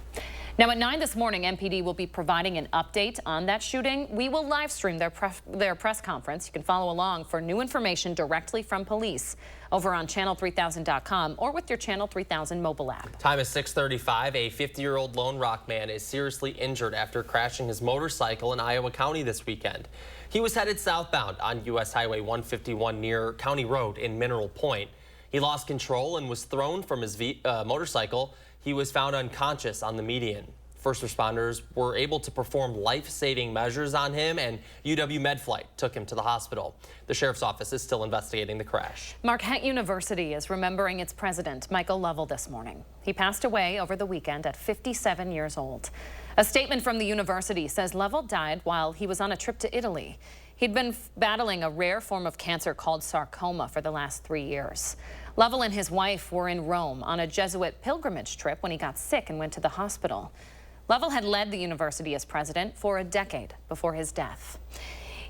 Speaker 3: Now at 9 this morning, MPD will be providing an update on that shooting. We will live stream their press conference. You can follow along for new information directly from police over on channel3000.com or with your Channel 3000 mobile app.
Speaker 1: Time is 6:35. A 50-year-old Lone Rock man is seriously injured after crashing his motorcycle in Iowa County this weekend. He was headed southbound on U.S. Highway 151 near County Road in Mineral Point. He lost control and was thrown from his motorcycle. He was found unconscious on the median. First responders were able to perform life-saving measures on him, and UW MedFlight took him to the hospital. The sheriff's office is still investigating the crash.
Speaker 3: Marquette University is remembering its president, Michael Lovell, this morning. He passed away over the weekend at 57 years old. A statement from the university says Lovell died while he was on a trip to Italy. He'd been battling a rare form of cancer called sarcoma for the last 3 years. Lovell and his wife were in Rome on a Jesuit pilgrimage trip when he got sick and went to the hospital. Lovell had led the university as president for a decade before his death.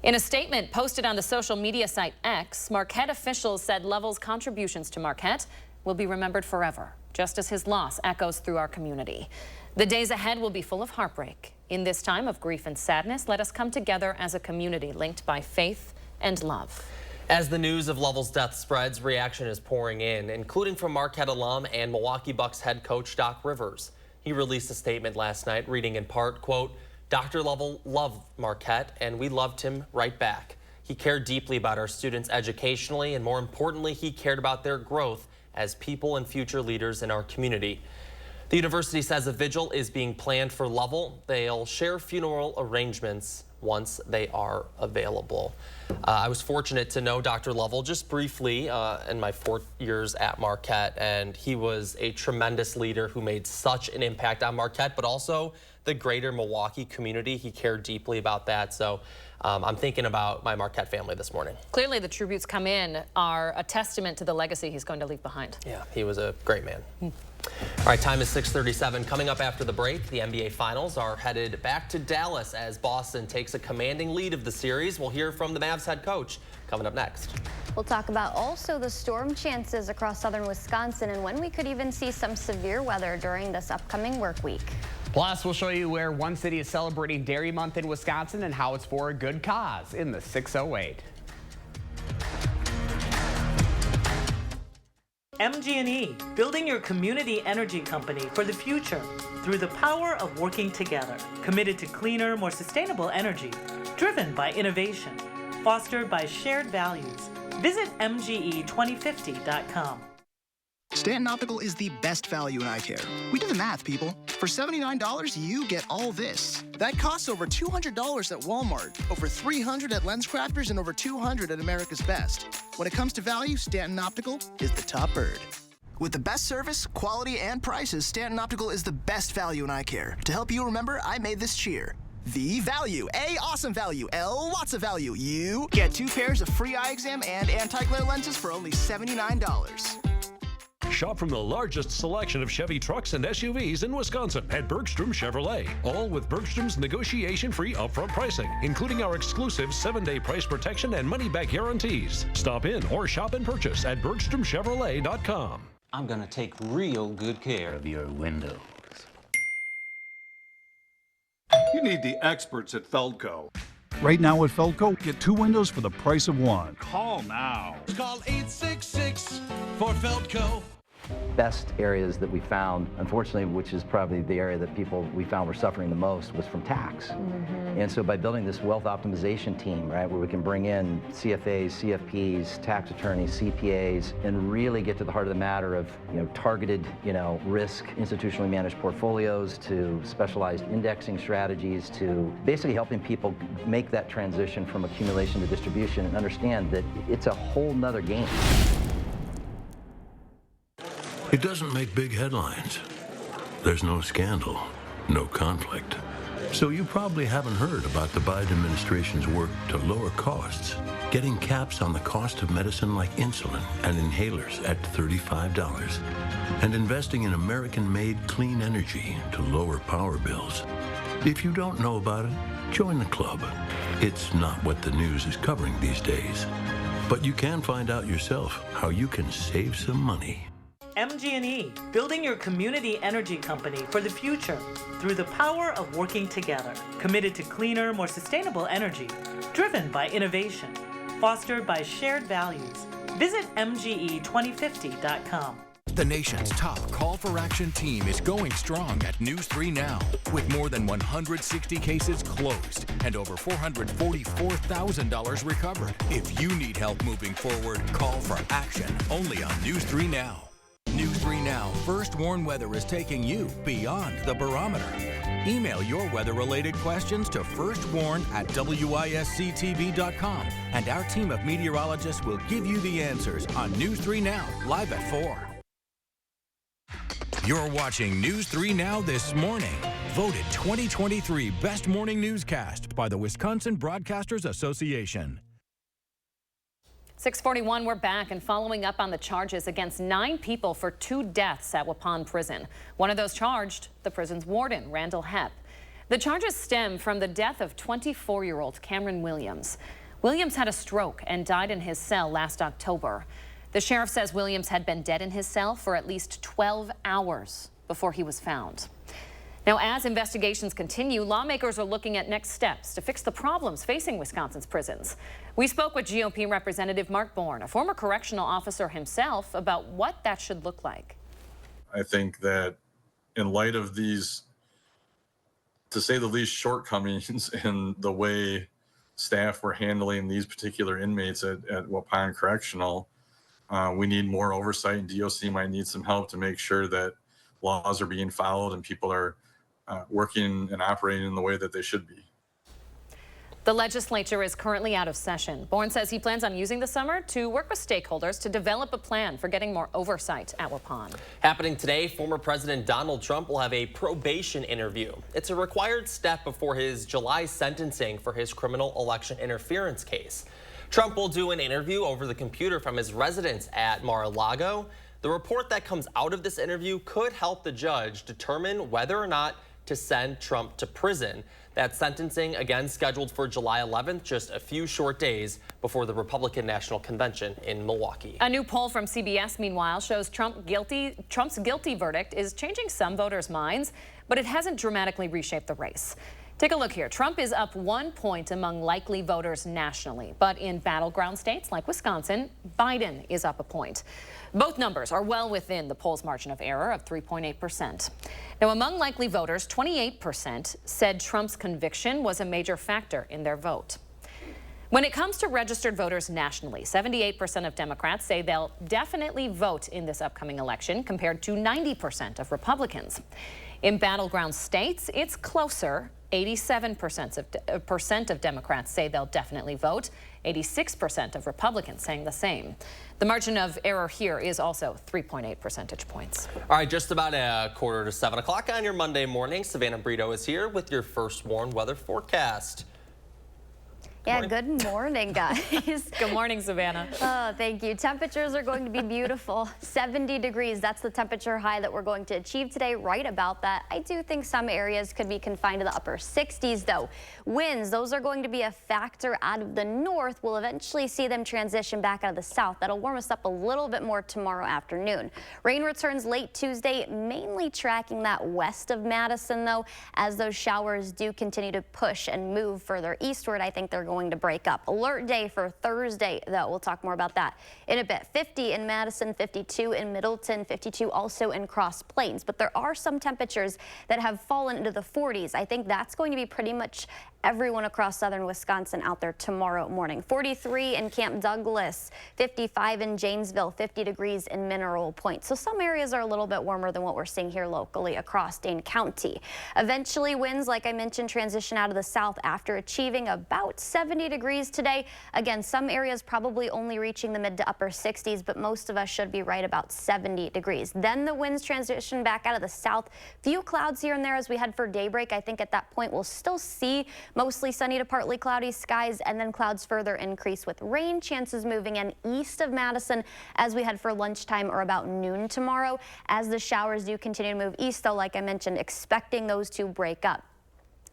Speaker 3: In a statement posted on the social media site X, Marquette officials said Lovell's contributions to Marquette will be remembered forever, just as his loss echoes through our community. The days ahead will be full of heartbreak. In this time of grief and sadness, let us come together as a community linked by faith and love.
Speaker 1: As the news of Lovell's death spreads, reaction is pouring in, including from Marquette alum and Milwaukee Bucks head coach Doc Rivers. He released a statement last night reading in part, quote, "Dr. Lovell loved Marquette and we loved him right back. He cared deeply about our students educationally, and more importantly, he cared about their growth as people and future leaders in our community." The university says a vigil is being planned for Lovell. They'll share funeral arrangements once they are available. I was fortunate to know Dr. Lovell just briefly in my 4 years at Marquette, and he was a tremendous leader who made such an impact on Marquette, but also the greater Milwaukee community. He cared deeply about that. So I'm thinking about my Marquette family this morning.
Speaker 3: Clearly the tributes come in are a testament to the legacy he's going to leave behind.
Speaker 1: Yeah, he was a great man. All right, time is 6:37. Coming up after the break, the NBA Finals are headed back to Dallas as Boston takes a commanding lead of the series. We'll hear from the Mavs head coach coming up next.
Speaker 4: We'll talk about also the storm chances across southern Wisconsin and when we could even see some severe weather during this upcoming work week.
Speaker 7: Plus, we'll show you where one city is celebrating Dairy Month in Wisconsin and how it's for a good cause in the 608.
Speaker 9: MG&E, building your community energy company for the future through the power of working together. Committed to cleaner, more sustainable energy, driven by innovation, fostered by shared values. Visit MGE2050.com.
Speaker 10: Stanton Optical is the best value in eye care. We did the math, people. For $79, you get all this. That costs over $200 at Walmart, over $300 at LensCrafters, and over $200 at America's Best. When it comes to value, Stanton Optical is the top bird. With the best service, quality, and prices, Stanton Optical is the best value in eye care. To help you remember, I made this cheer. V value. A, awesome value. L, lots of value. U, get 2 pairs of free eye exam and anti-glare lenses for only $79.
Speaker 13: Shop from the largest selection of Chevy trucks and SUVs in Wisconsin at Bergstrom Chevrolet. All with Bergstrom's negotiation-free upfront pricing, including our exclusive 7-day price protection and money-back guarantees. Stop in or shop and purchase at BergstromChevrolet.com.
Speaker 14: I'm going to take real good care of your windows.
Speaker 26: You need the experts at Feldco.
Speaker 27: Right now at Feldco, get 2 windows for the price of 1.
Speaker 26: Call now.
Speaker 28: Call 866 for Feldco.
Speaker 12: best areas that we found, unfortunately, which is probably the area that we found were suffering the most, was from tax. And so by building this wealth optimization team, right, where we can bring in CFAs, CFPs, tax attorneys, CPAs, and really get to the heart of the matter of, targeted, risk, institutionally managed portfolios, to specialized indexing strategies, to basically helping people make that transition from accumulation to distribution and understand that it's a whole nother game.
Speaker 13: It doesn't make big headlines. There's no scandal, no conflict. So you probably haven't heard about the Biden administration's work to lower costs, getting caps on the cost of medicine like insulin and inhalers at $35, and investing in American-made clean energy to lower power bills. If you don't know about it, join the club. It's not what the news is covering these days. But you can find out yourself how you can save some money.
Speaker 9: MG&E, building your community energy company for the future through the power of working together. Committed to cleaner, more sustainable energy, driven by innovation, fostered by shared values. Visit MGE2050.com.
Speaker 22: The nation's top call for action team is going strong at News 3 Now, with more than 160 cases closed and over $444,000 recovered. If you need help moving forward, call for action only on News 3 Now. News 3 Now First Warn Weather is taking you beyond the barometer. Email your weather-related questions to firstwarn@WISC-TV.com, and our team of meteorologists will give you the answers on News 3 Now, live at 4. You're watching News 3 Now this morning. Voted 2023 Best Morning Newscast by the Wisconsin Broadcasters Association.
Speaker 3: 6:41, we're back and following up on the charges against 9 people for 2 deaths at Waupun Prison. One of those charged, the prison's warden, Randall Hepp. The charges stem from the death of 24-year-old Cameron Williams. Williams had a stroke and died in his cell last October. The sheriff says Williams had been dead in his cell for at least 12 hours before he was found. Now, as investigations continue, lawmakers are looking at next steps to fix the problems facing Wisconsin's prisons. We spoke with GOP Representative Mark Bourne, a former correctional officer himself, about what that should look like.
Speaker 26: I think that in light of these, to say the least, shortcomings in the way staff were handling these particular inmates at Waupun Correctional, we need more oversight, and DOC might need some help to make sure that laws are being followed and people are working and operating in the way that they should be.
Speaker 3: The legislature is currently out of session. Bourne says he plans on using the summer to work with stakeholders to develop a plan for getting more oversight at Waupun.
Speaker 1: Happening today, former President Donald Trump will have a probation interview. It's a required step before his July sentencing for his criminal election interference case. Trump will do an interview over the computer from his residence at Mar-a-Lago. The report that comes out of this interview could help the judge determine whether or not to send Trump to prison. That sentencing, again, scheduled for July 11th, just a few short days before the Republican National Convention in Milwaukee.
Speaker 3: A new poll from CBS, meanwhile, shows Trump's guilty verdict is changing some voters' minds, but it hasn't dramatically reshaped the race. Take a look here. Trump is up 1 point among likely voters nationally, but in battleground states like Wisconsin, Biden is up a point. Both numbers are well within the poll's margin of error of 3.8%. Now, among likely voters, 28% said Trump's conviction was a major factor in their vote. When it comes to registered voters nationally, 78% of Democrats say they'll definitely vote in this upcoming election, compared to 90% of Republicans. In battleground states, it's closer. 87% of Democrats say they'll definitely vote. 86% of Republicans saying the same. The margin of error here is also 3.8 percentage points.
Speaker 1: All right, just about a 6:45 on your Monday morning. Savannah Brito is here with your First Warn weather forecast.
Speaker 4: Yeah, good morning, guys.
Speaker 3: Good morning, Savannah.
Speaker 4: Oh, thank you. Temperatures are going to be beautiful. 70 degrees, that's the temperature high that we're going to achieve today, right about that. I do think some areas could be confined to the upper 60s, though. Winds, those are going to be a factor out of the north. We'll eventually see them transition back out of the south. That'll warm us up a little bit more tomorrow afternoon. Rain returns late Tuesday, mainly tracking that west of Madison, though. As those showers do continue to push and move further eastward, I think they're going going to break up. Alert day for Thursday, though. We'll talk more about that in a bit. 50 in Madison, 52 in Middleton, 52 also in Cross Plains. But there are some temperatures that have fallen into the 40s. I think that's going to be pretty much everyone across southern Wisconsin out there tomorrow morning. 43 in Camp Douglas, 55 in Janesville, 50 degrees in Mineral Point. So some areas are a little bit warmer than what we're seeing here locally across Dane County. Eventually winds, like I mentioned, transition out of the south after achieving about 70 degrees today. Again, some areas probably only reaching the mid to upper 60s, but most of us should be right about 70 degrees. Then the winds transition back out of the south. Few clouds here and there as we head for daybreak. I think at that point we'll still see mostly sunny to partly cloudy skies, and then clouds further increase with rain chances moving in east of Madison as we head for lunchtime or about noon tomorrow. As the showers do continue to move east, though, like I mentioned, expecting those to break up.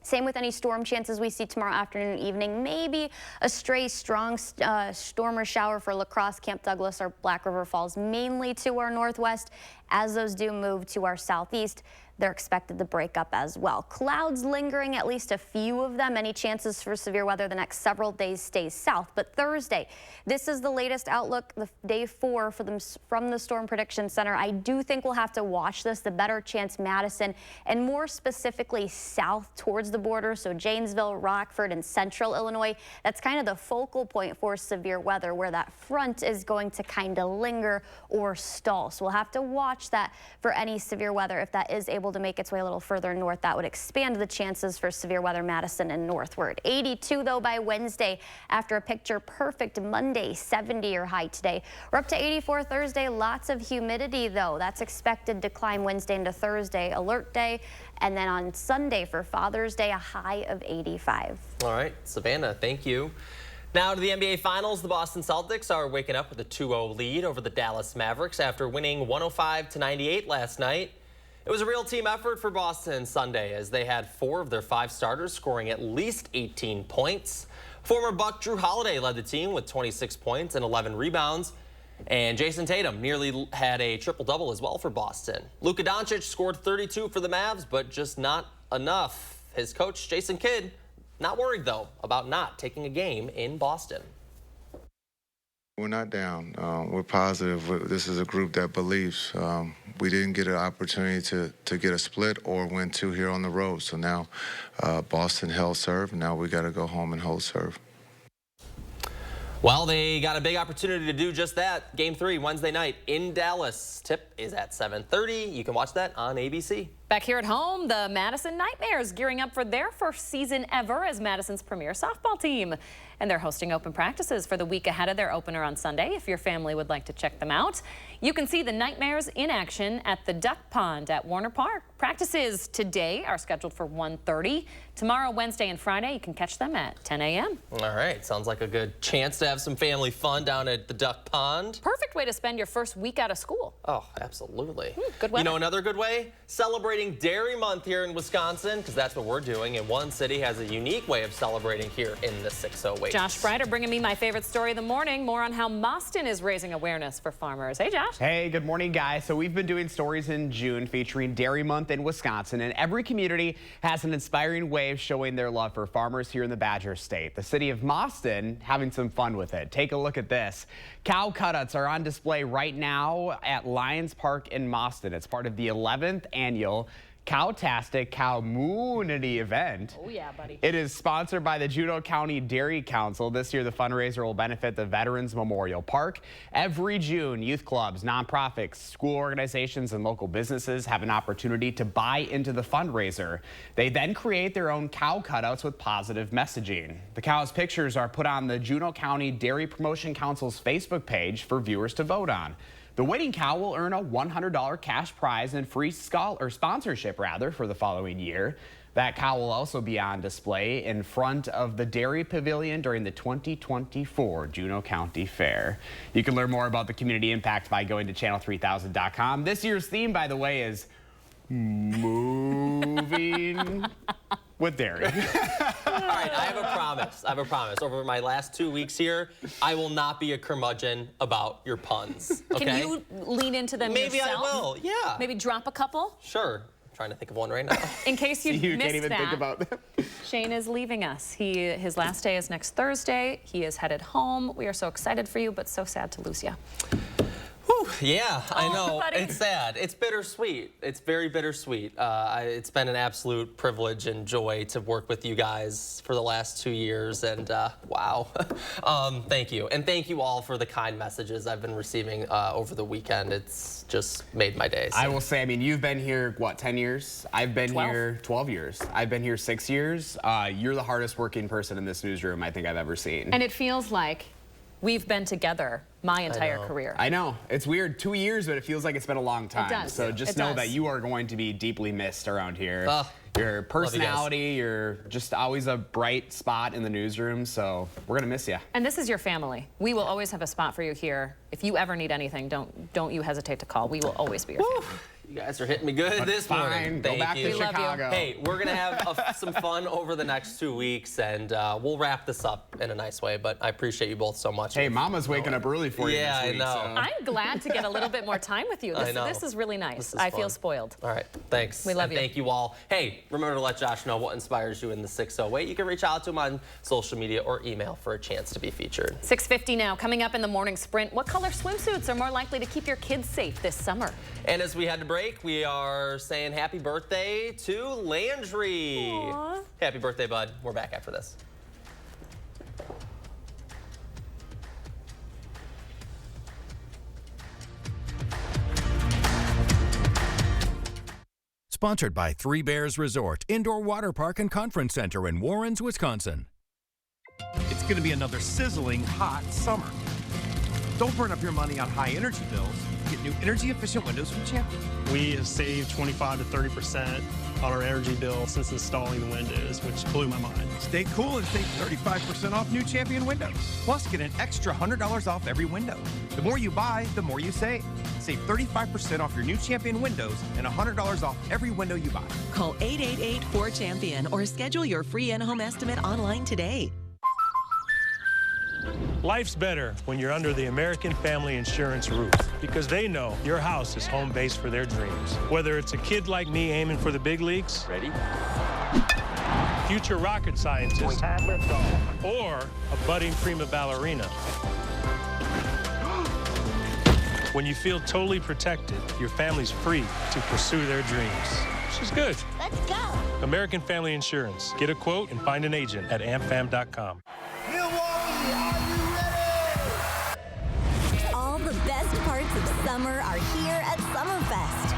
Speaker 4: Same with any storm chances we see tomorrow afternoon and evening. Maybe a stray strong storm or shower for La Crosse, Camp Douglas, or Black River Falls, mainly to our northwest. As those do move to our southeast, they're expected to break up as well. Clouds lingering, at least a few of them. Any chances for severe weather the next several days stays south. But Thursday, this is the latest outlook, the day 4 for them from the Storm Prediction Center. I do think we'll have to watch this. The better chance Madison, and more specifically south towards the border. So Janesville, Rockford, and central Illinois. That's kind of the focal point for severe weather, where that front is going to kind of linger or stall. So we'll have to watch that for any severe weather. If that is able to make its way a little further north, that would expand the chances for severe weather Madison and northward. 82 though by Wednesday after a picture perfect Monday. 70 your high today. We're up to 84 Thursday. Lots of humidity though. That's expected to climb Wednesday into Thursday. Alert day. And then on Sunday for Father's Day, a high of 85.
Speaker 1: All right, Savannah, thank you. Now to the NBA Finals, the Boston Celtics are waking up with a 2-0 lead over the Dallas Mavericks after winning 105-98 last night. It was a real team effort for Boston Sunday as they had 4 of their 5 starters scoring at least 18 points. Former Buck Drew Holiday led the team with 26 points and 11 rebounds. And Jason Tatum nearly had a triple-double as well for Boston. Luka Doncic scored 32 for the Mavs, but just not enough. His coach, Jason Kidd, not worried, though, about not taking a game in Boston.
Speaker 15: We're not down. We're positive. This is a group that believes. We didn't get an opportunity to get a split or win 2 here on the road. So now Boston held serve, and now we got to go home and hold serve.
Speaker 1: Well, they got a big opportunity to do just that. Game 3 Wednesday night in Dallas. Tip is at 7:30. You can watch that on ABC.
Speaker 3: Back here at home, the Madison Nightmares gearing up for their first season ever as Madison's premier softball team. And they're hosting open practices for the week ahead of their opener on Sunday. If your family would like to check them out, you can see the Nightmares in action at the Duck Pond at Warner Park. Practices today are scheduled for 1:30. Tomorrow, Wednesday, and Friday, you can catch them at 10 a.m.
Speaker 1: All right. Sounds like a good chance to have some family fun down at the Duck Pond.
Speaker 3: Perfect way to spend your first week out of school.
Speaker 1: Oh, absolutely.
Speaker 3: Good weather.
Speaker 1: You know another good way? Celebrating Dairy Month here in Wisconsin, because that's what we're doing. And one city has a unique way of celebrating here in the 608.
Speaker 3: Josh Breider bringing me my favorite story of the morning. More on how Boston is raising awareness for farmers. Hey, Josh.
Speaker 7: Hey, good morning, guys. So we've been doing stories in June featuring Dairy Month in Wisconsin, and every community has an inspiring way of showing their love for farmers here in the Badger State. The city of Boston having some fun with it. Take a look at this. Cow cutouts are on display right now at Lions Park in Boston. It's part of the 11th annual Cowtastic Community event.
Speaker 3: Oh yeah, buddy.
Speaker 7: It is sponsored by the Juneau County Dairy Council. This year, the fundraiser will benefit the Veterans Memorial Park. Every June, youth clubs, nonprofits, school organizations, and local businesses have an opportunity to buy into the fundraiser. They then create their own cow cutouts with positive messaging. The cow's pictures are put on the Juneau County Dairy Promotion Council's Facebook page for viewers to vote on. The winning cow will earn a $100 cash prize and free sponsorship for the following year. That cow will also be on display in front of the Dairy Pavilion during the 2024 Juneau County Fair. You can learn more about the community impact by going to channel3000.com. This year's theme, by the way, is moving with dairy.
Speaker 1: All right, I have a promise. Over my last 2 weeks here, I will not be a curmudgeon about your puns. Okay?
Speaker 3: Can you lean into them
Speaker 1: Maybe
Speaker 3: yourself?
Speaker 1: I will, yeah.
Speaker 3: Maybe drop a couple?
Speaker 1: Sure. trying to think of one right now.
Speaker 3: In case you missed
Speaker 7: can't even
Speaker 3: that,
Speaker 7: think about that.
Speaker 3: Shane is leaving us. His last day is next Thursday. He is headed home. We are so excited for you, but so sad to lose you.
Speaker 1: Whew, yeah, I know.
Speaker 3: Buddy.
Speaker 1: It's sad. It's bittersweet. It's very bittersweet. It's been an absolute privilege and joy to work with you guys for the last 2 years, and wow. Thank you. And thank you all for the kind messages I've been receiving over the weekend. It's just made my day. So.
Speaker 7: I will say, I mean, you've been here, what, 10 years? I've been
Speaker 3: 12.
Speaker 7: here 12 years. I've been here 6 years. You're the hardest working person in this newsroom I think I've ever seen.
Speaker 3: And it feels like we've been together my entire career.
Speaker 7: I know. It's weird. 2 years, but it feels like it's been a long time.
Speaker 3: It does.
Speaker 7: So just know that you are going to be deeply missed around here. Your personality, you're just always a bright spot in the newsroom, so we're going to miss you.
Speaker 3: And this is your family. We will always have a spot for you here. If you ever need anything, don't you hesitate to call. We will always be your family.
Speaker 1: You guys are hitting me good this morning.
Speaker 7: Go back to Chicago.
Speaker 1: Hey, we're going to have some fun over the next 2 weeks, and we'll wrap this up in a nice way, but I appreciate you both so much.
Speaker 7: Hey, Mama's waking up early for you this week.
Speaker 1: Yeah, I know.
Speaker 7: So.
Speaker 3: I'm glad to get a little bit more time with you. This is really nice. I feel spoiled.
Speaker 1: All right, thanks.
Speaker 3: We love you.
Speaker 1: Thank you all. Hey, remember to let Josh know what inspires you in the 608. You can reach out to him on social media or email for a chance to be featured.
Speaker 3: 6:50 now. Coming up in the morning sprint, what color swimsuits are more likely to keep your kids safe this summer?
Speaker 1: And as we head to break, we are saying happy birthday to Landry.
Speaker 3: Aww.
Speaker 1: Happy birthday, bud. We're back after this.
Speaker 22: Sponsored by Three Bears Resort, Indoor Water Park and Conference Center in Warrens, Wisconsin.
Speaker 2: It's going to be another sizzling hot summer. Don't burn up your money on high energy bills. Get new energy-efficient windows from Champion.
Speaker 6: We have saved 25 to 30% on our energy bill since installing the windows, which blew my mind.
Speaker 2: Stay cool and save 35% off new Champion windows. Plus, get an extra $100 off every window. The more you buy, the more you save. Save 35% off your new Champion windows and $100 off every window you buy.
Speaker 16: Call 888-4CHAMPION or schedule your free in-home estimate online today.
Speaker 17: Life's better when you're under the American Family Insurance roof because they know your house is home base for their dreams. Whether it's a kid like me aiming for the big leagues, ready? Future rocket scientist, or a budding prima ballerina. When you feel totally protected, your family's free to pursue their dreams. Which is good.
Speaker 18: Let's go.
Speaker 17: American Family Insurance. Get a quote and find an agent at amfam.com.
Speaker 18: All the best parts of summer are here at Summerfest.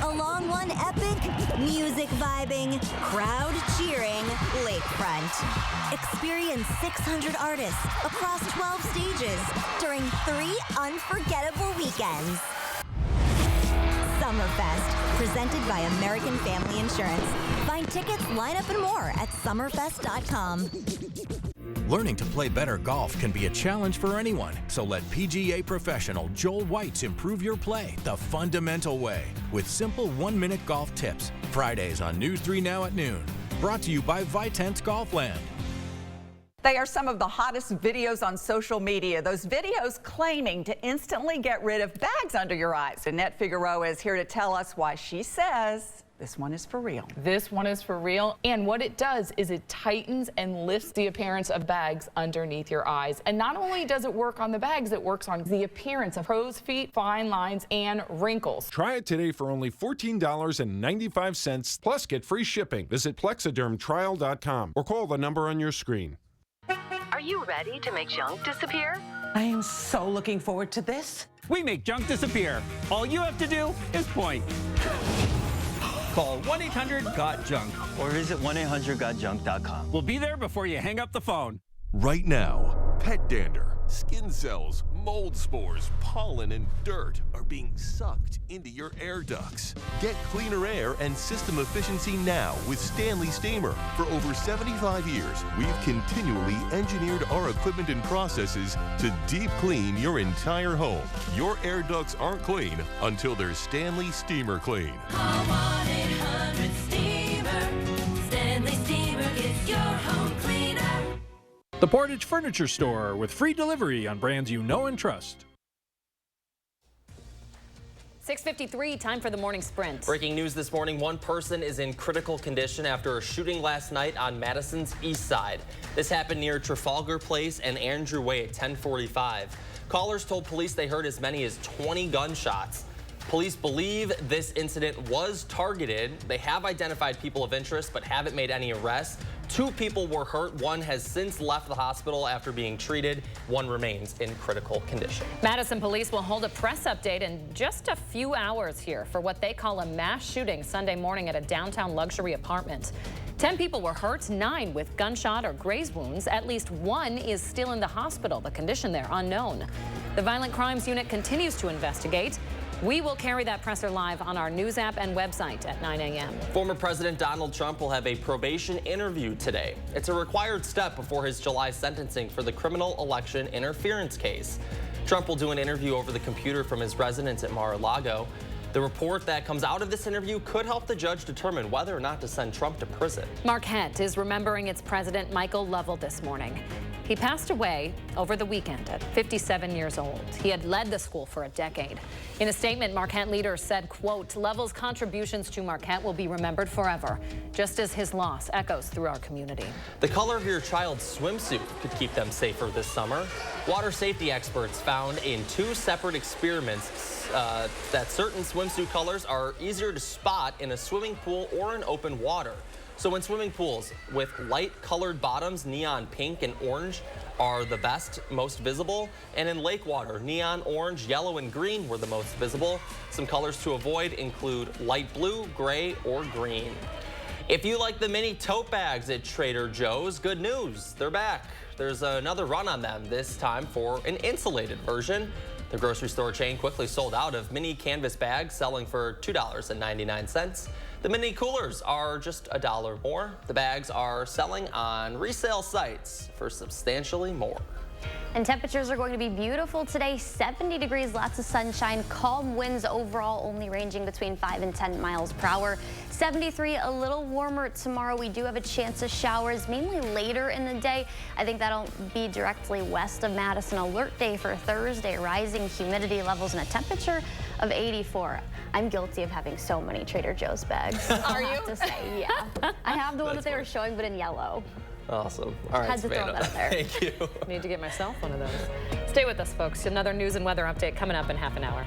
Speaker 18: Along one epic, music vibing, crowd cheering lakefront. Experience 600 artists across 12 stages during 3 unforgettable weekends. Summerfest, presented by American Family Insurance. Find tickets, lineup, and more at summerfest.com.
Speaker 22: Learning to play better golf can be a challenge for anyone, so let PGA professional Joel Whites improve your play the fundamental way with simple 1-minute golf tips. Fridays on News 3 Now at noon. Brought to you by Vitense Golfland.
Speaker 19: They are some of the hottest videos on social media. Those videos claiming to instantly get rid of bags under your eyes. Annette Figueroa is here to tell us why she says this one is for real.
Speaker 20: This one is for real. And what it does is it tightens and lifts the appearance of bags underneath your eyes. And not only does it work on the bags, it works on the appearance of crow's feet, fine lines, and wrinkles.
Speaker 13: Try it today for only $14.95 plus get free shipping. Visit plexidermtrial.com or call the number on your screen.
Speaker 16: Are you ready to make junk disappear?
Speaker 21: I am so looking forward to this. We make junk disappear. All you have to do is point. Call 1-800-GOT-JUNK or visit 1-800-GOT-JUNK.com. We'll be there before you hang up the phone.
Speaker 28: Right now, pet dander, skin cells, mold spores, pollen, and dirt are being sucked into your air ducts. Get cleaner air and system efficiency now with Stanley Steamer. For over 75 years, we've continually engineered our equipment and processes to deep clean your entire home. Your air ducts aren't clean until they're Stanley Steamer clean.
Speaker 18: Call 1-800-STEAMER. Stanley Steamer gets your home cleaner.
Speaker 29: The Portage Furniture Store with free delivery on brands you know and trust.
Speaker 3: 6:53, time for the morning sprint.
Speaker 1: Breaking news this morning, one person is in critical condition after a shooting last night on Madison's east side. This happened near Trafalgar Place and Andrew Way at 10:45. Callers told police they heard as many as 20 gunshots. Police believe this incident was targeted. They have identified people of interest but haven't made any arrests. 2 people were hurt. One has since left the hospital after being treated. One remains in critical condition.
Speaker 3: Madison police will hold a press update in just a few hours here for what they call a mass shooting Sunday morning at a downtown luxury apartment. 10 people were hurt, 9 with gunshot or graze wounds. At least 1 is still in the hospital. The condition there unknown. The Violent Crimes Unit continues to investigate. We will carry that presser live on our news app and website at 9 a.m.
Speaker 1: Former President Donald Trump will have a probation interview today. It's a required step before his July sentencing for the criminal election interference case. Trump will do an interview over the computer from his residence at Mar-a-Lago. The report that comes out of this interview could help the judge determine whether or not to send Trump to prison.
Speaker 3: Marquette is remembering its president, Michael Lovell, this morning. He passed away over the weekend at 57 years old. He had led the school for a decade. In a statement, Marquette leaders said, quote, Lovell's contributions to Marquette will be remembered forever, just as his loss echoes through our community.
Speaker 1: The color of your child's swimsuit could keep them safer this summer. Water safety experts found in 2 separate experiments that certain swimsuit colors are easier to spot in a swimming pool or in open water. So in swimming pools with light colored bottoms, neon pink and orange are the best, most visible. And in lake water, neon orange, yellow, and green were the most visible. Some colors to avoid include light blue, gray, or green. If you like the mini tote bags at Trader Joe's, good news, they're back. There's another run on them, this time for an insulated version. The grocery store chain quickly sold out of mini canvas bags, selling for $2.99. The mini coolers are just $1 more. The bags are selling on resale sites for substantially more.
Speaker 4: And temperatures are going to be beautiful today. 70 degrees, lots of sunshine, calm winds overall, only ranging between 5 and 10 miles per hour. 73, a little warmer tomorrow. We do have a chance of showers, mainly later in the day. I think that'll be directly west of Madison. Alert day for Thursday, rising humidity levels and a temperature of 84. I'm guilty of having so many Trader Joe's bags.
Speaker 3: Are you?
Speaker 4: I have to say, yeah. I have the one that they were showing, but in yellow.
Speaker 1: Awesome. All right,
Speaker 4: had to throw that out there.
Speaker 1: Thank you.
Speaker 3: Need to get myself one of those. Stay with us, folks. Another news and weather update coming up in half an hour.